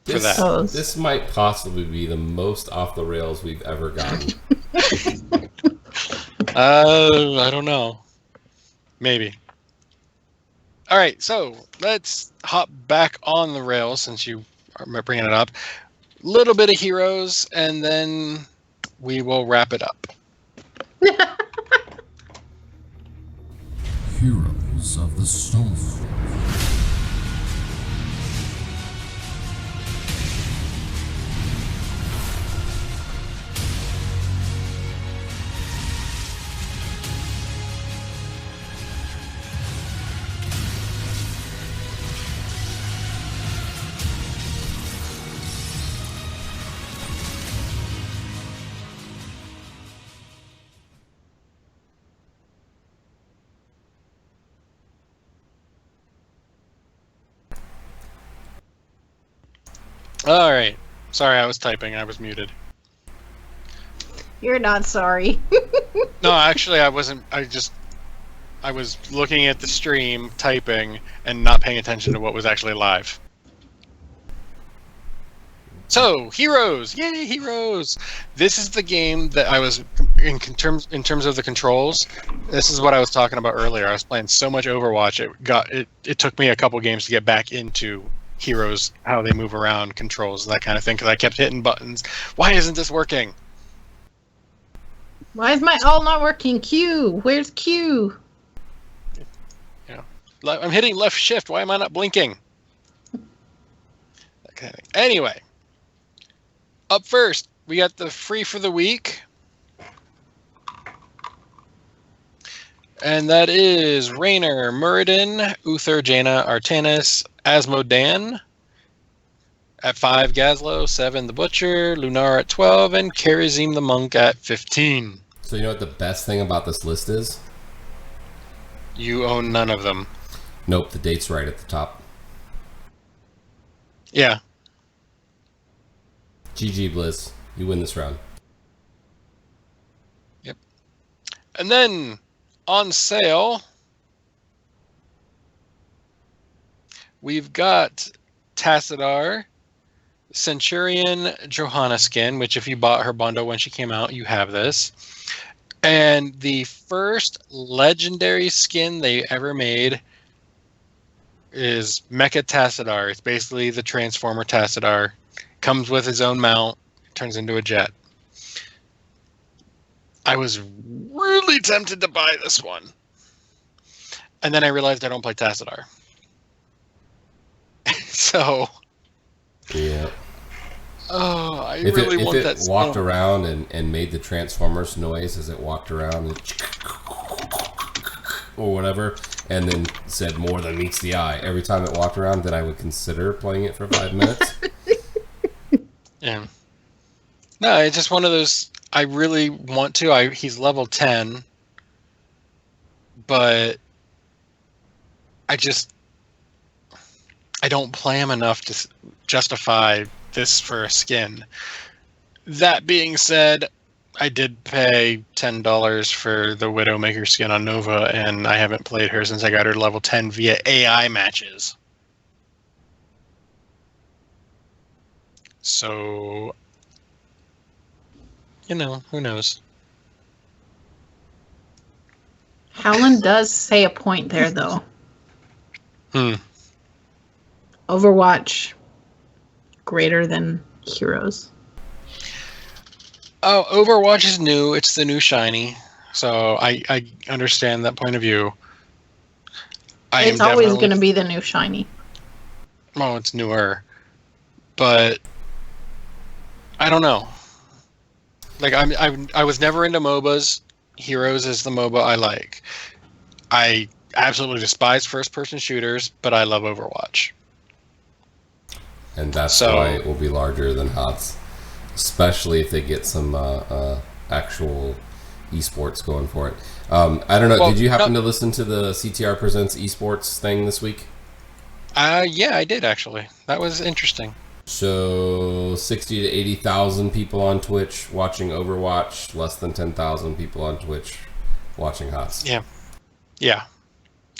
for that. This might possibly be the most off the rails we've ever gotten. I don't know. Maybe. All right, so let's hop back on the rails since you are bringing it up. A little bit of Heroes, and then we will wrap it up. Heroes of the Storm. All right. Sorry, I was typing. I was muted. You're not sorry. No, actually, I wasn't. I was looking at the stream, typing, and not paying attention to what was actually live. So, Heroes! Yay, Heroes! This is the game that I was, in terms of the controls, this is what I was talking about earlier. I was playing so much Overwatch, it took me a couple games to get back into Heroes, how they move around, controls, that kind of thing, because I kept hitting buttons. Why isn't this working? Why is my all not working? Q, where's Q? I'm hitting left shift. Why am I not blinking? That kind of thing. Anyway, up first, we got the free for the week. And that is Raynor, Muradin, Uther, Jaina, Artanis, Asmodan at 5, Gazlo, 7, the Butcher, Lunar at 12, and Karazim the Monk at 15. So you know what the best thing about this list is? You own none of them. Nope, the date's right at the top. Yeah. GG Blizz, you win this round. Yep. And then on sale, we've got Tassadar, Centurion Johanna skin, which if you bought her bundle when she came out, you have this. And the first legendary skin they ever made is Mecha Tassadar. It's basically the Transformer Tassadar. Comes with his own mount, turns into a jet. I was really tempted to buy this one. And then I realized I don't play Tassadar. So... Yeah. Oh, I If really want it that walked skin. around and made the Transformers noise as it walked around, or whatever, and then said more than meets the eye every time it walked around, then I would consider playing it for 5 minutes. Yeah. No, it's just one of those. I really want to. He's level 10, but I don't play him enough to justify this for a skin. That being said, I did pay $10 for the Widowmaker skin on Nova, and I haven't played her since I got her to level 10 via AI matches. So, who knows? Howland does say a point there, though. Hmm. Overwatch greater than Heroes. Oh, Overwatch is new. It's the new shiny. So I understand that point of view. It's always going to be the new shiny. Oh, it's newer. But I don't know. Like I was never into MOBAs. Heroes is the MOBA I like. I absolutely despise first-person shooters, but I love Overwatch. And that's why it will be larger than HOTS, especially if they get some actual esports going for it. I don't know. Did you happen to listen to the CTR Presents esports thing this week? Yeah, I did actually. That was interesting. So 60 to 80,000 people on Twitch watching Overwatch, less than 10,000 people on Twitch watching HOTS. Yeah,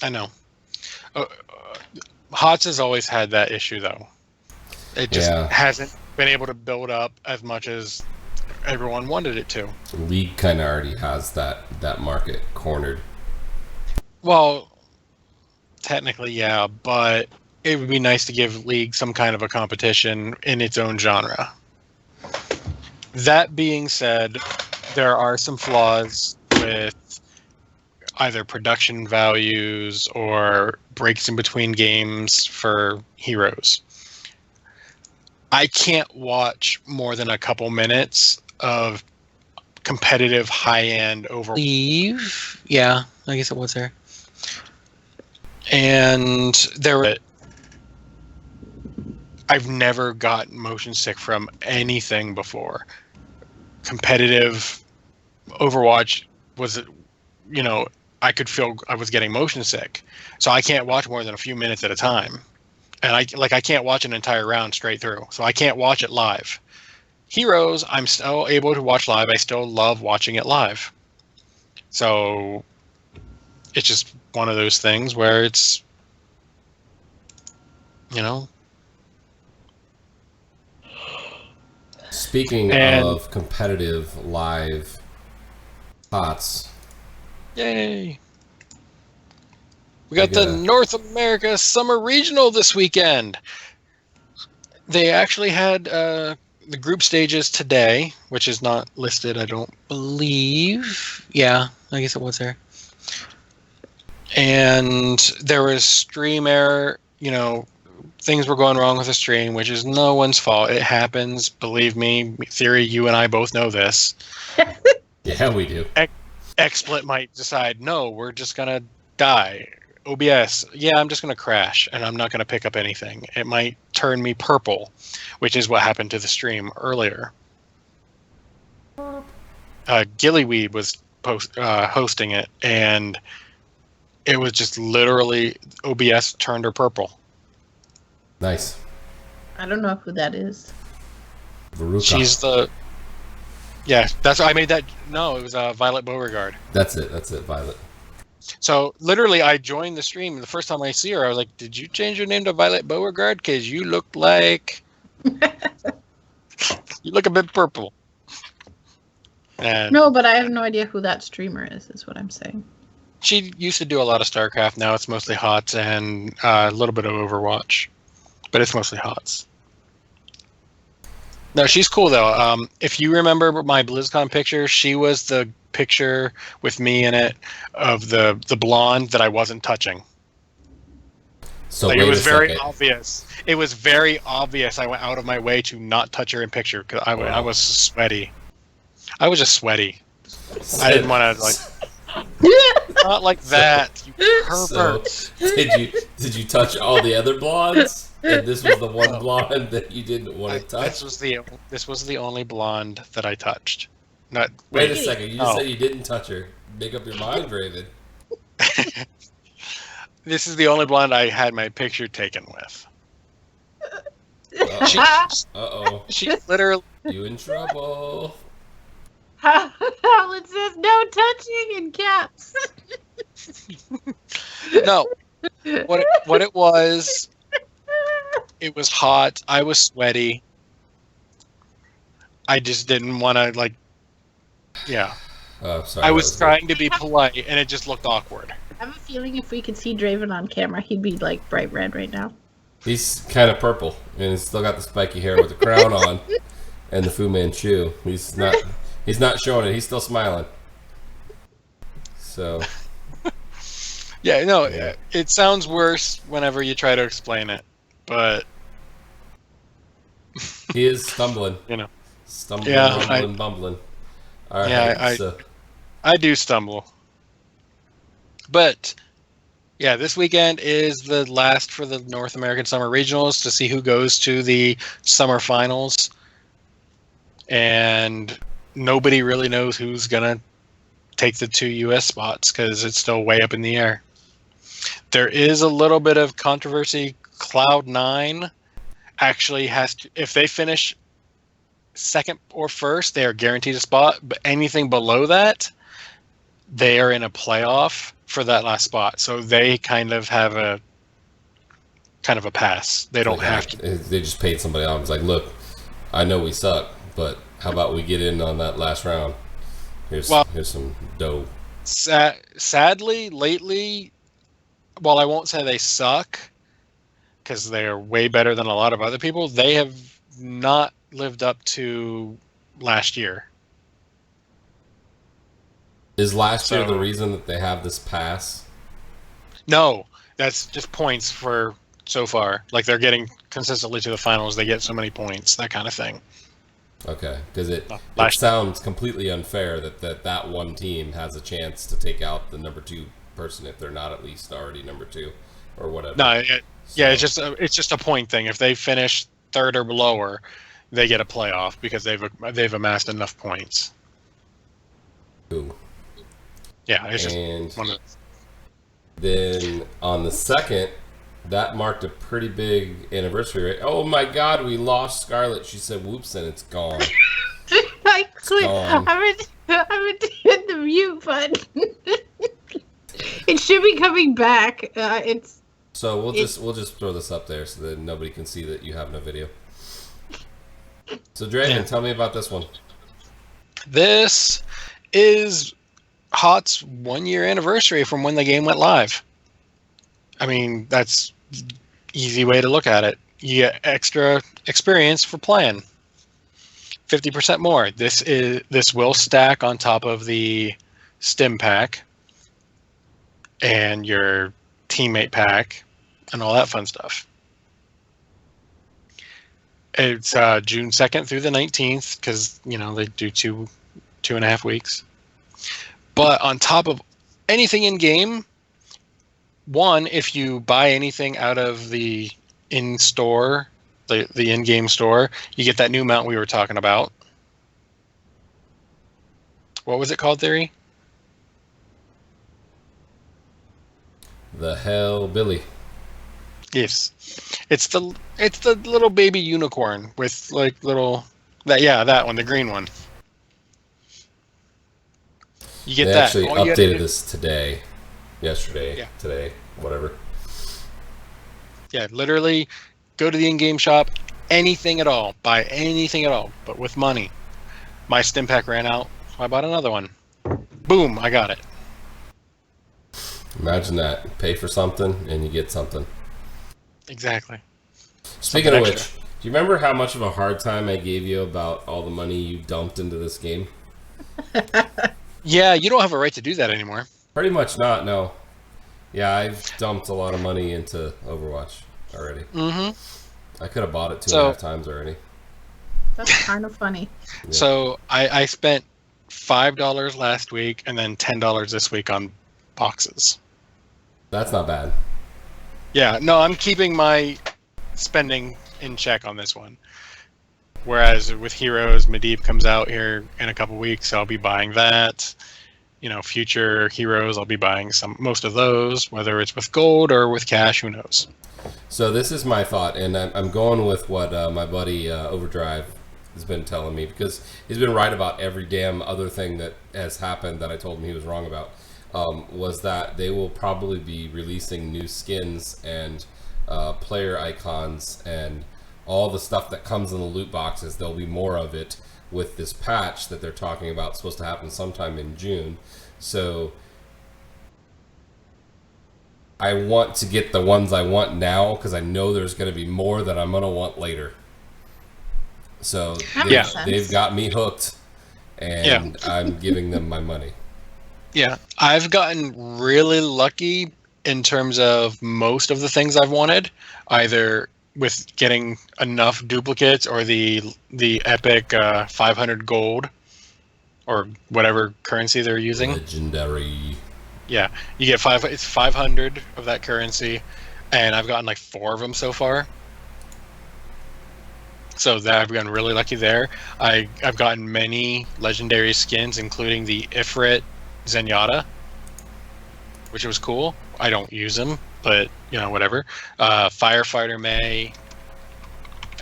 I know. HOTS has always had that issue, though. It just hasn't been able to build up as much as everyone wanted it to. League kind of already has that market cornered. Well, technically, yeah, but it would be nice to give League some kind of a competition in its own genre. That being said, there are some flaws with either production values or breaks in between games for Heroes. I can't watch more than a couple minutes of competitive high-end Overwatch. Yeah, I guess it was there. And I've never gotten motion sick from anything before. Competitive Overwatch was, I could feel I was getting motion sick. So I can't watch more than a few minutes at a time. And I can't watch an entire round straight through. So I can't watch it live. Heroes, I'm still able to watch live. I still love watching it live. So it's just one of those things where it's, Speaking of competitive live HOTS. Yay! We got the North America Summer Regional this weekend. They actually had the group stages today, which is not listed, I don't believe. Yeah, I guess it was there. And there was stream error, things were going wrong with the stream, which is no one's fault. It happens. Believe me, Theory, you and I both know this. Yeah, we do. XSplit might decide, no, we're just going to die. OBS, yeah, I'm just going to crash, and I'm not going to pick up anything. It might turn me purple, which is what happened to the stream earlier. Gillyweed was hosting it, and it was just literally OBS turned her purple. Nice. I don't know who that is. Veruca. She's the... Yeah, that's I made that... No, it was Violet Beauregard. That's it, Violet. So, literally, I joined the stream. The first time I see her, I was like, did you change your name to Violet Beauregard? Because you look like... you look a bit purple. And no, but I have no idea who that streamer is what I'm saying. She used to do a lot of StarCraft. Now it's mostly HOTS and a little bit of Overwatch. But it's mostly HOTS. No, she's cool, though. If you remember my BlizzCon picture, she was the picture with me in it of the blonde that I wasn't touching. So it was very obvious. It was very obvious. I went out of my way to not touch her in picture because I was sweaty. I was just sweaty. I didn't want to Not like that, you So, pervert. did you touch all the other blondes? And this was the one blonde that you didn't want to touch? This was the only blonde that I touched. Not Wait a second, you just Oh. said you didn't touch her. Make up your mind, Raven. This is the only blonde I had my picture taken with. Uh-oh. She literally. You in trouble. It says no touching in caps. No. What it was, it was hot. I was sweaty. I just didn't want to, like, yeah. Oh, sorry. I was trying to be polite, and it just looked awkward. I have a feeling if we could see Draven on camera, he'd be like bright red right now. He's kind of purple, and he's still got the spiky hair with the crown on, and the Fu Manchu. He's not showing it. He's still smiling. So. Yeah, no, Yeah. it sounds worse whenever you try to explain it, but He is stumbling. you know, Stumbling, Yeah, bumbling. All right, Yeah, so I do stumble. But yeah, this weekend is the last for the North American Summer Regionals to see who goes to the Summer Finals, and nobody really knows who's gonna take the 2 U.S. spots because it's still way up in the air. There is a little bit of controversy. Cloud9 actually has to, if they finish second or first, they are guaranteed a spot. But anything below that, they are in a playoff for that last spot. So they kind of have a pass. They don't have to. They just paid somebody else. It's like, look, I know we suck, but how about we get in on that last round? Here's some dough. Sadly, lately, while I won't say they suck, because they are way better than a lot of other people, they have not lived up to last year. Is last year So- the reason that they have this pass? No, that's just points for so far. Like they're getting consistently to the finals, they get so many points, that kind of thing. Okay, because it last- sounds completely unfair that one team has a chance to take out the number 2 person if they're not at least already number 2 or whatever. No, yeah, So- it's just a point thing. If they finish third or lower, they get a playoff because they've amassed enough points. Ooh. Yeah, it's just And one of then on the 2nd, that marked a pretty big anniversary, right? Oh my God, we lost Scarlet. She said, "Whoops," and it's gone. I quit. gone. I'm in the mute button. It should be coming back. It's So we'll just throw this up there so that nobody can see that you have no video. So Draven, Yeah. tell me about this one. This is Hot's 1-year anniversary from when the game went live. I mean, that's easy way to look at it. You get extra experience for playing. 50% more. This will stack on top of the stim pack and your teammate pack and all that fun stuff. It's June 2nd through the 19th because, they do 2.5 weeks. But on top of anything in game, one, if you buy anything out of the in-store, the in-game store, you get that new mount we were talking about. What was it called, Theory? The hell, Billy. Yes. It's the little baby unicorn with like that one, the green one. You get They that. actually All you gotta updated do- this today, yesterday, Yeah. today, whatever. Yeah, literally go to the in-game shop, anything at all, buy anything at all, but with money. My stim pack ran out, so I bought another one. Boom, I got it. Imagine that. Pay for something and you get something. Exactly. Speaking of Something which, extra. do you remember how much of a hard time I gave you about all the money you dumped into this game? Yeah, you don't have a right to do that anymore. Pretty much not, no. Yeah, I've dumped a lot of money into Overwatch already. Mm-hmm. I could have bought it 2.5 So- times already. that's kind of funny. Yeah. So I spent $5 last week and then $10 this week on boxes. That's not bad. Yeah, no, I'm keeping my spending in check on this one. Whereas with Heroes, Medivh comes out here in a couple weeks, so I'll be buying that. Future Heroes, I'll be buying most of those, whether it's with gold or with cash, who knows. So this is my thought, and I'm going with what my buddy Overdrive has been telling me, because he's been right about every damn other thing that has happened that I told him he was wrong about. Was that they will probably be releasing new skins and player icons and all the stuff that comes in the loot boxes. There'll be more of it with this patch that they're talking about, supposed to happen sometime in June. So I want to get the ones I want now, because I know there's going to be more that I'm going to want later. So they've got me hooked, and I'm giving them my money. Yeah, I've gotten really lucky in terms of most of the things I've wanted, either with getting enough duplicates or the epic 500 gold or whatever currency they're using. Legendary. Yeah, you get it's 500 of that currency, and I've gotten like 4 of them so far. So that I've gotten really lucky there. I've gotten many legendary skins, including the Ifrit Zenyatta, which was cool. I don't use them, but whatever. Firefighter Mei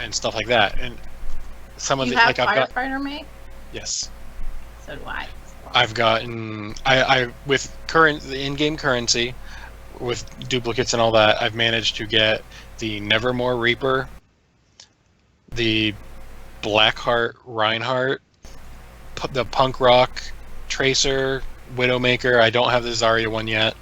and stuff like that. And some of You the have like I've Firefighter got. Mei? Yes. So do I. I've gotten I with the in-game currency, with duplicates and all that, I've managed to get the Nevermore Reaper, the Blackheart Reinhardt, the Punk Rock Tracer, Widowmaker. I don't have the Zarya one yet,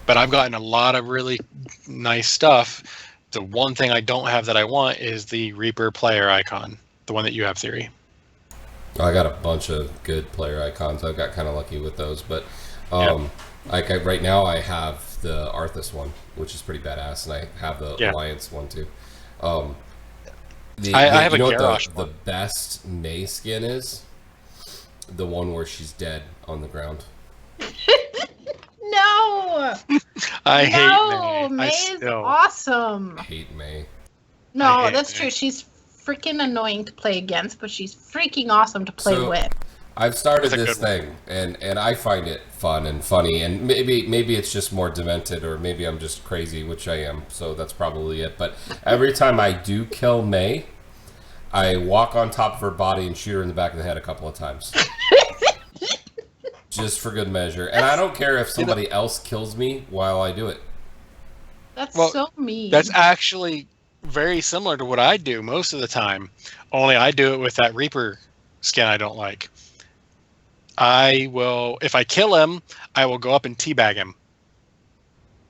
but I've gotten a lot of really nice stuff. The one thing I don't have that I want is the Reaper player icon, the one that you have, Theory. I got a bunch of good player icons. I got kind of lucky with those, but right now I have the Arthas one, which is pretty badass, and I have the Alliance one too. I have a Garrosh one. The best Mei skin is the one where she's dead on the ground. No. I hate Mei. Mei is awesome. I hate Mei. No, that's true. She's freaking annoying to play against, but she's freaking awesome to play with. I've started this thing, and I find it fun and funny, and maybe it's just more demented, or maybe I'm just crazy, which I am, so that's probably it. But every time I do kill Mei, I walk on top of her body and shoot her in the back of the head a couple of times. Just for good measure. And I don't care if somebody else kills me while I do it. That's so mean. That's actually very similar to what I do most of the time. Only I do it with that Reaper skin I don't like. I will, if I kill him, I will go up and teabag him.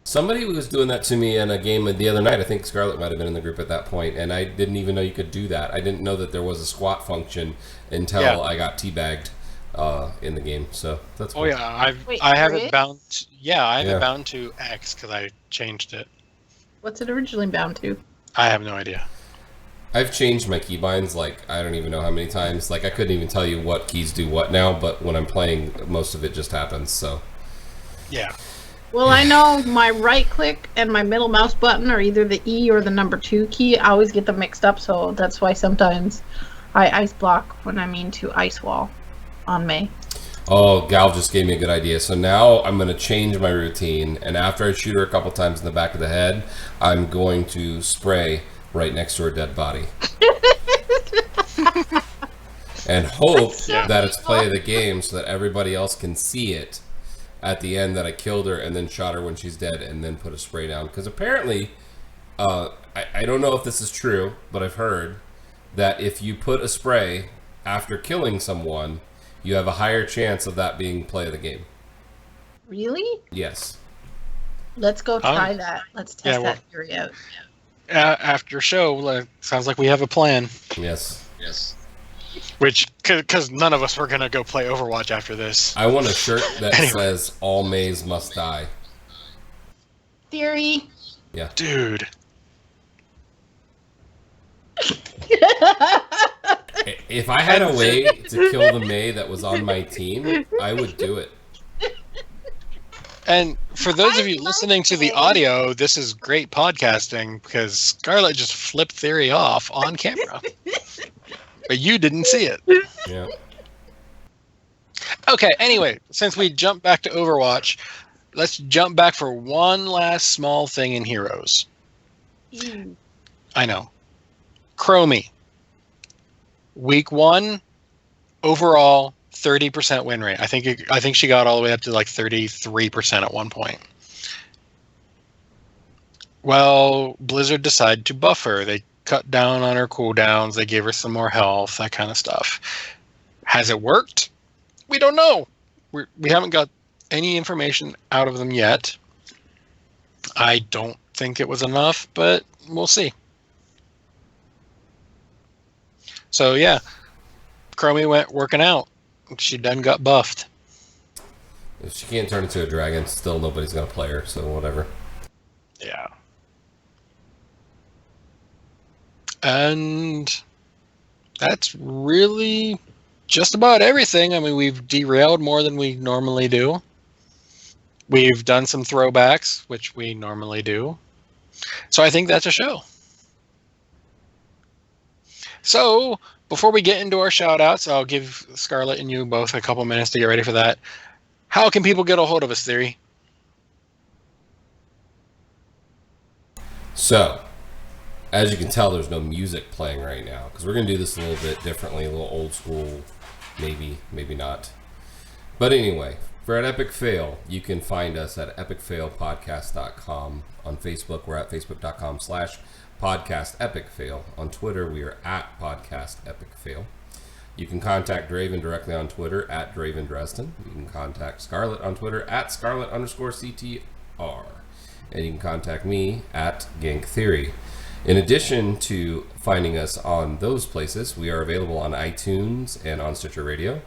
Somebody was doing that to me in a game the other night. I think Scarlet might have been in the group at that point, and I didn't even know you could do that. I didn't know that there was a squat function until I got teabagged in the game. So that's cool. Oh yeah, I have it bound. I have it bound to X because I changed it. What's it originally bound to? I have no idea. I've changed my keybinds like I don't even know how many times. Like I couldn't even tell you what keys do what now, but when I'm playing, most of it just happens. So yeah. Well, I know my right click and my middle mouse button are either the E or the number 2 key. I always get them mixed up, so that's why sometimes I ice block when I mean to ice wall on Mei. Oh, Gal just gave me a good idea. So now I'm going to change my routine, and after I shoot her a couple times in the back of the head, I'm going to spray right next to her dead body. And hope that it's play of the game so that everybody else can see it at the end that I killed her and then shot her when she's dead and then put a spray down. Because apparently, I don't know if this is true, but I've heard that if you put a spray after killing someone, you have a higher chance of that being play of the game. Really? Yes. Let's go try that. Let's test that theory out. After show, sounds like we have a plan. Yes. Which, because none of us were going to go play Overwatch after this. I want a shirt that says, all Meis must die. Theory. Yeah. Dude. If I had a way to kill the Mei that was on my team, I would do it. And for those of you listening to the audio, this is great podcasting because Scarlett just flipped Theory off on camera. But you didn't see it. Yeah. Okay, anyway, since we jumped back to Overwatch, let's jump back for one last small thing in Heroes. I know. Chromie. Week 1, overall, 30% win rate. I think she got all the way up to like 33% at one point. Well, Blizzard decided to buff her. They cut down on her cooldowns. They gave her some more health, that kind of stuff. Has it worked? We don't know. We haven't got any information out of them yet. I don't think it was enough, but we'll see. So yeah, Chromie went working out. She done got buffed. If she can't turn into a dragon, still nobody's gonna play her, so whatever. Yeah. And that's really just about everything. I mean, we've derailed more than we normally do. We've done some throwbacks, which we normally do. So I think that's a show. So before we get into our shout-outs, I'll give Scarlett and you both a couple minutes to get ready for that. How can people get a hold of us, Theory? So, as you can tell, there's no music playing right now because we're going to do this a little bit differently, a little old school, maybe not. But anyway, for an Epic Fail, you can find us at epicfailpodcast.com. On Facebook, we're at facebook.com/podcastepicfail. On Twitter, we are at podcastepicfail. You can contact Draven directly on Twitter at Draven Dresden. You can contact Scarlett on Twitter at Scarlett_CTR. And you can contact me at Gank Theory. In addition to finding us on those places, we are available on iTunes and on Stitcher Radio.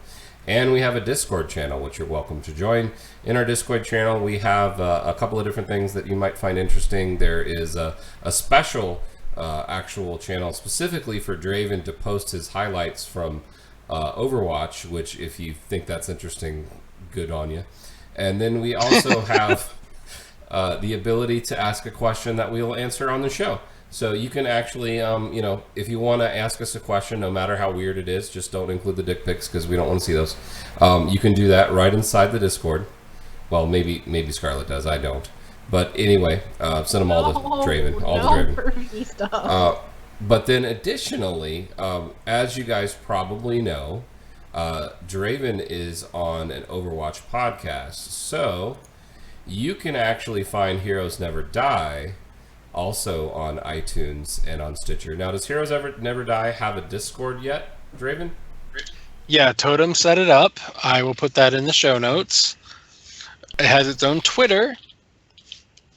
And we have a Discord channel, which you're welcome to join. In our Discord channel, we have a couple of different things that you might find interesting. There is a special actual channel specifically for Draven to post his highlights from Overwatch, which if you think that's interesting, good on you. And then we also have the ability to ask a question that we'll answer on the show. So you can actually, if you want to ask us a question, no matter how weird it is, just don't include the dick pics because we don't want to see those. You can do that right inside the Discord. Well, maybe Scarlett does. I don't. But anyway, send them all to Draven. But then additionally, as you guys probably know, Draven is on an Overwatch podcast. So you can actually find Heroes Never Die also on iTunes and on Stitcher. Now, does Heroes Never Die have a Discord yet, Draven? Yeah, Totem set it up. I will put that in the show notes. It has its own Twitter.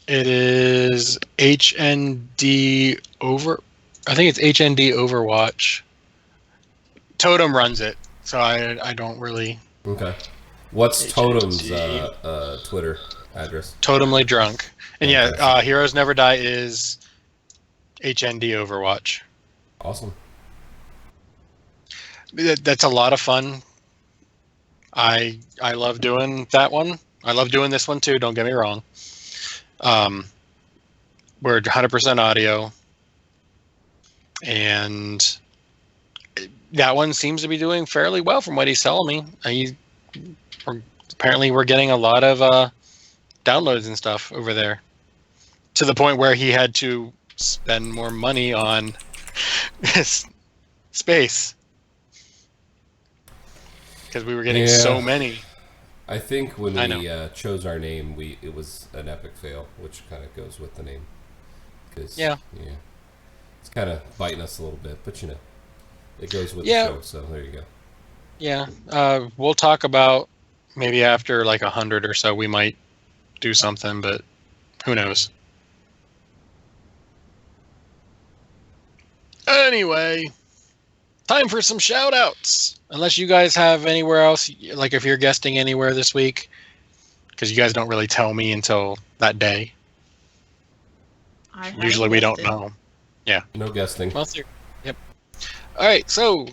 It is HND I think it's HND Overwatch. Totem runs it, so I don't really. Okay. What's Totem's Twitter address? Totemly Drunk. And yeah, Heroes Never Die is HND Overwatch. Awesome. That's a lot of fun. I love doing that one. I love doing this one too, don't get me wrong. We're 100% audio. And that one seems to be doing fairly well from what he's telling me. Apparently we're getting a lot of downloads and stuff over there. To the point where he had to spend more money on space. Because we were getting so many. I think when we chose our name, it was an epic fail, which kind of goes with the name. Yeah. It's kind of biting us a little bit, but it goes with the show, so there you go. Yeah. We'll talk about maybe after like 100 or so, we might do something, but who knows? Anyway, time for some shout outs. Unless you guys have anywhere else, like if you're guesting anywhere this week, because you guys don't really tell me until that day. Usually we don't know. Yeah. No guesting. Well, yep. All right, so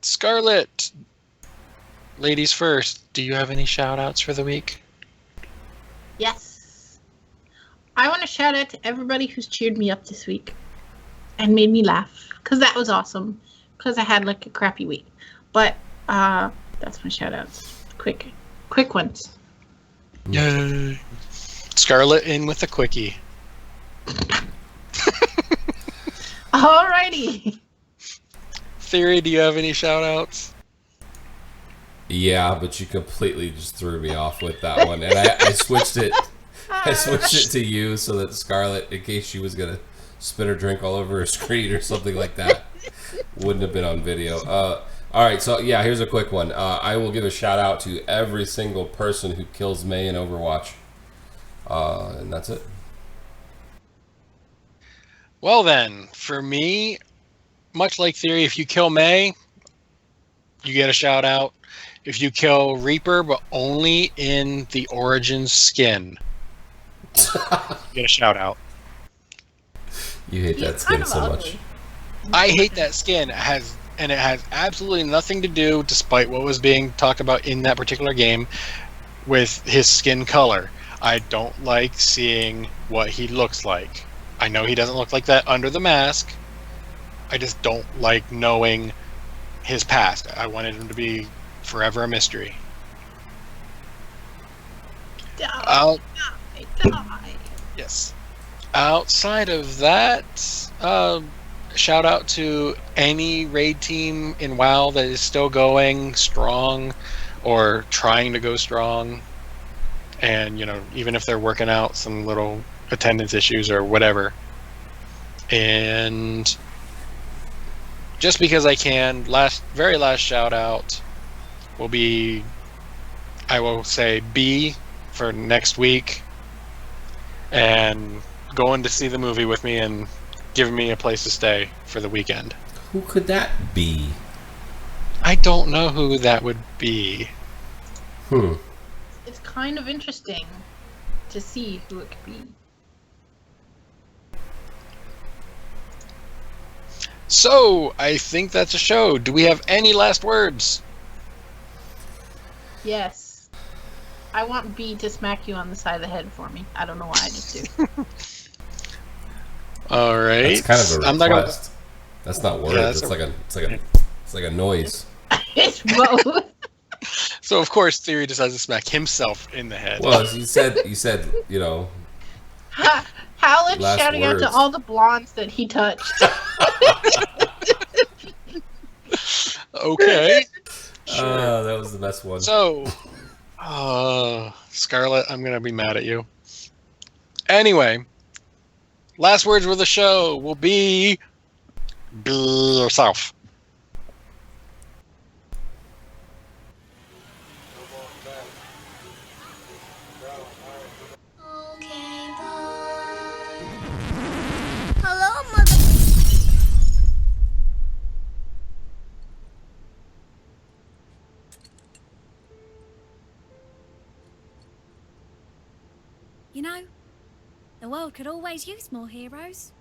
Scarlett, ladies first, do you have any shout outs for the week? Yes. I want to shout out to everybody who's cheered me up this week and made me laugh, because that was awesome, because I had like a crappy week. But that's my shout outs. Quick ones. Yay. Scarlet in with a quickie. Alrighty. Theory, do you have any shout outs? Yeah, but you completely just threw me off with that one. And I switched it. I switched it to you so that Scarlet, in case she was going to spit her drink all over her screen or something like that, wouldn't have been on video. All right, so yeah, here's a quick one. I will give a shout out to every single person who kills Mei in Overwatch. And that's it. Well then, for me, much like Theory, if you kill Mei, you get a shout out. If you kill Reaper, but only in the Origins skin, you get a shout out. You hate that skin so much. I hate that skin. It has absolutely nothing to do, despite what was being talked about in that particular game, with his skin color. I don't like seeing what he looks like. I know he doesn't look like that under the mask. I just don't like knowing his past. I wanted him to be forever a mystery. Die. Yes. Outside of that, shout out to any raid team in WoW that is still going strong or trying to go strong. And, even if they're working out some little attendance issues or whatever. And just because I can, very last shout out will be, I will say B for next week, and going to see the movie with me and giving me a place to stay for the weekend. Who could that be? I don't know who that would be. It's kind of interesting to see who it could be. So, I think that's a show. Do we have any last words? Yes. I want B to smack you on the side of the head for me. I don't know why, I just do. All right. That's kind of a I'm not request. That's not words. Yeah, it's like a noise. It's both. So of course, Theory decides to smack himself in the head. Well, you said, Howland's last shouting out words. to all the blondes that he touched. Okay. Sure. That was the best one. So, Scarlet, I'm gonna be mad at you. Anyway, last words with the show will be yourself. Okay, bye. Hello, Mother. You know, the world could always use more heroes.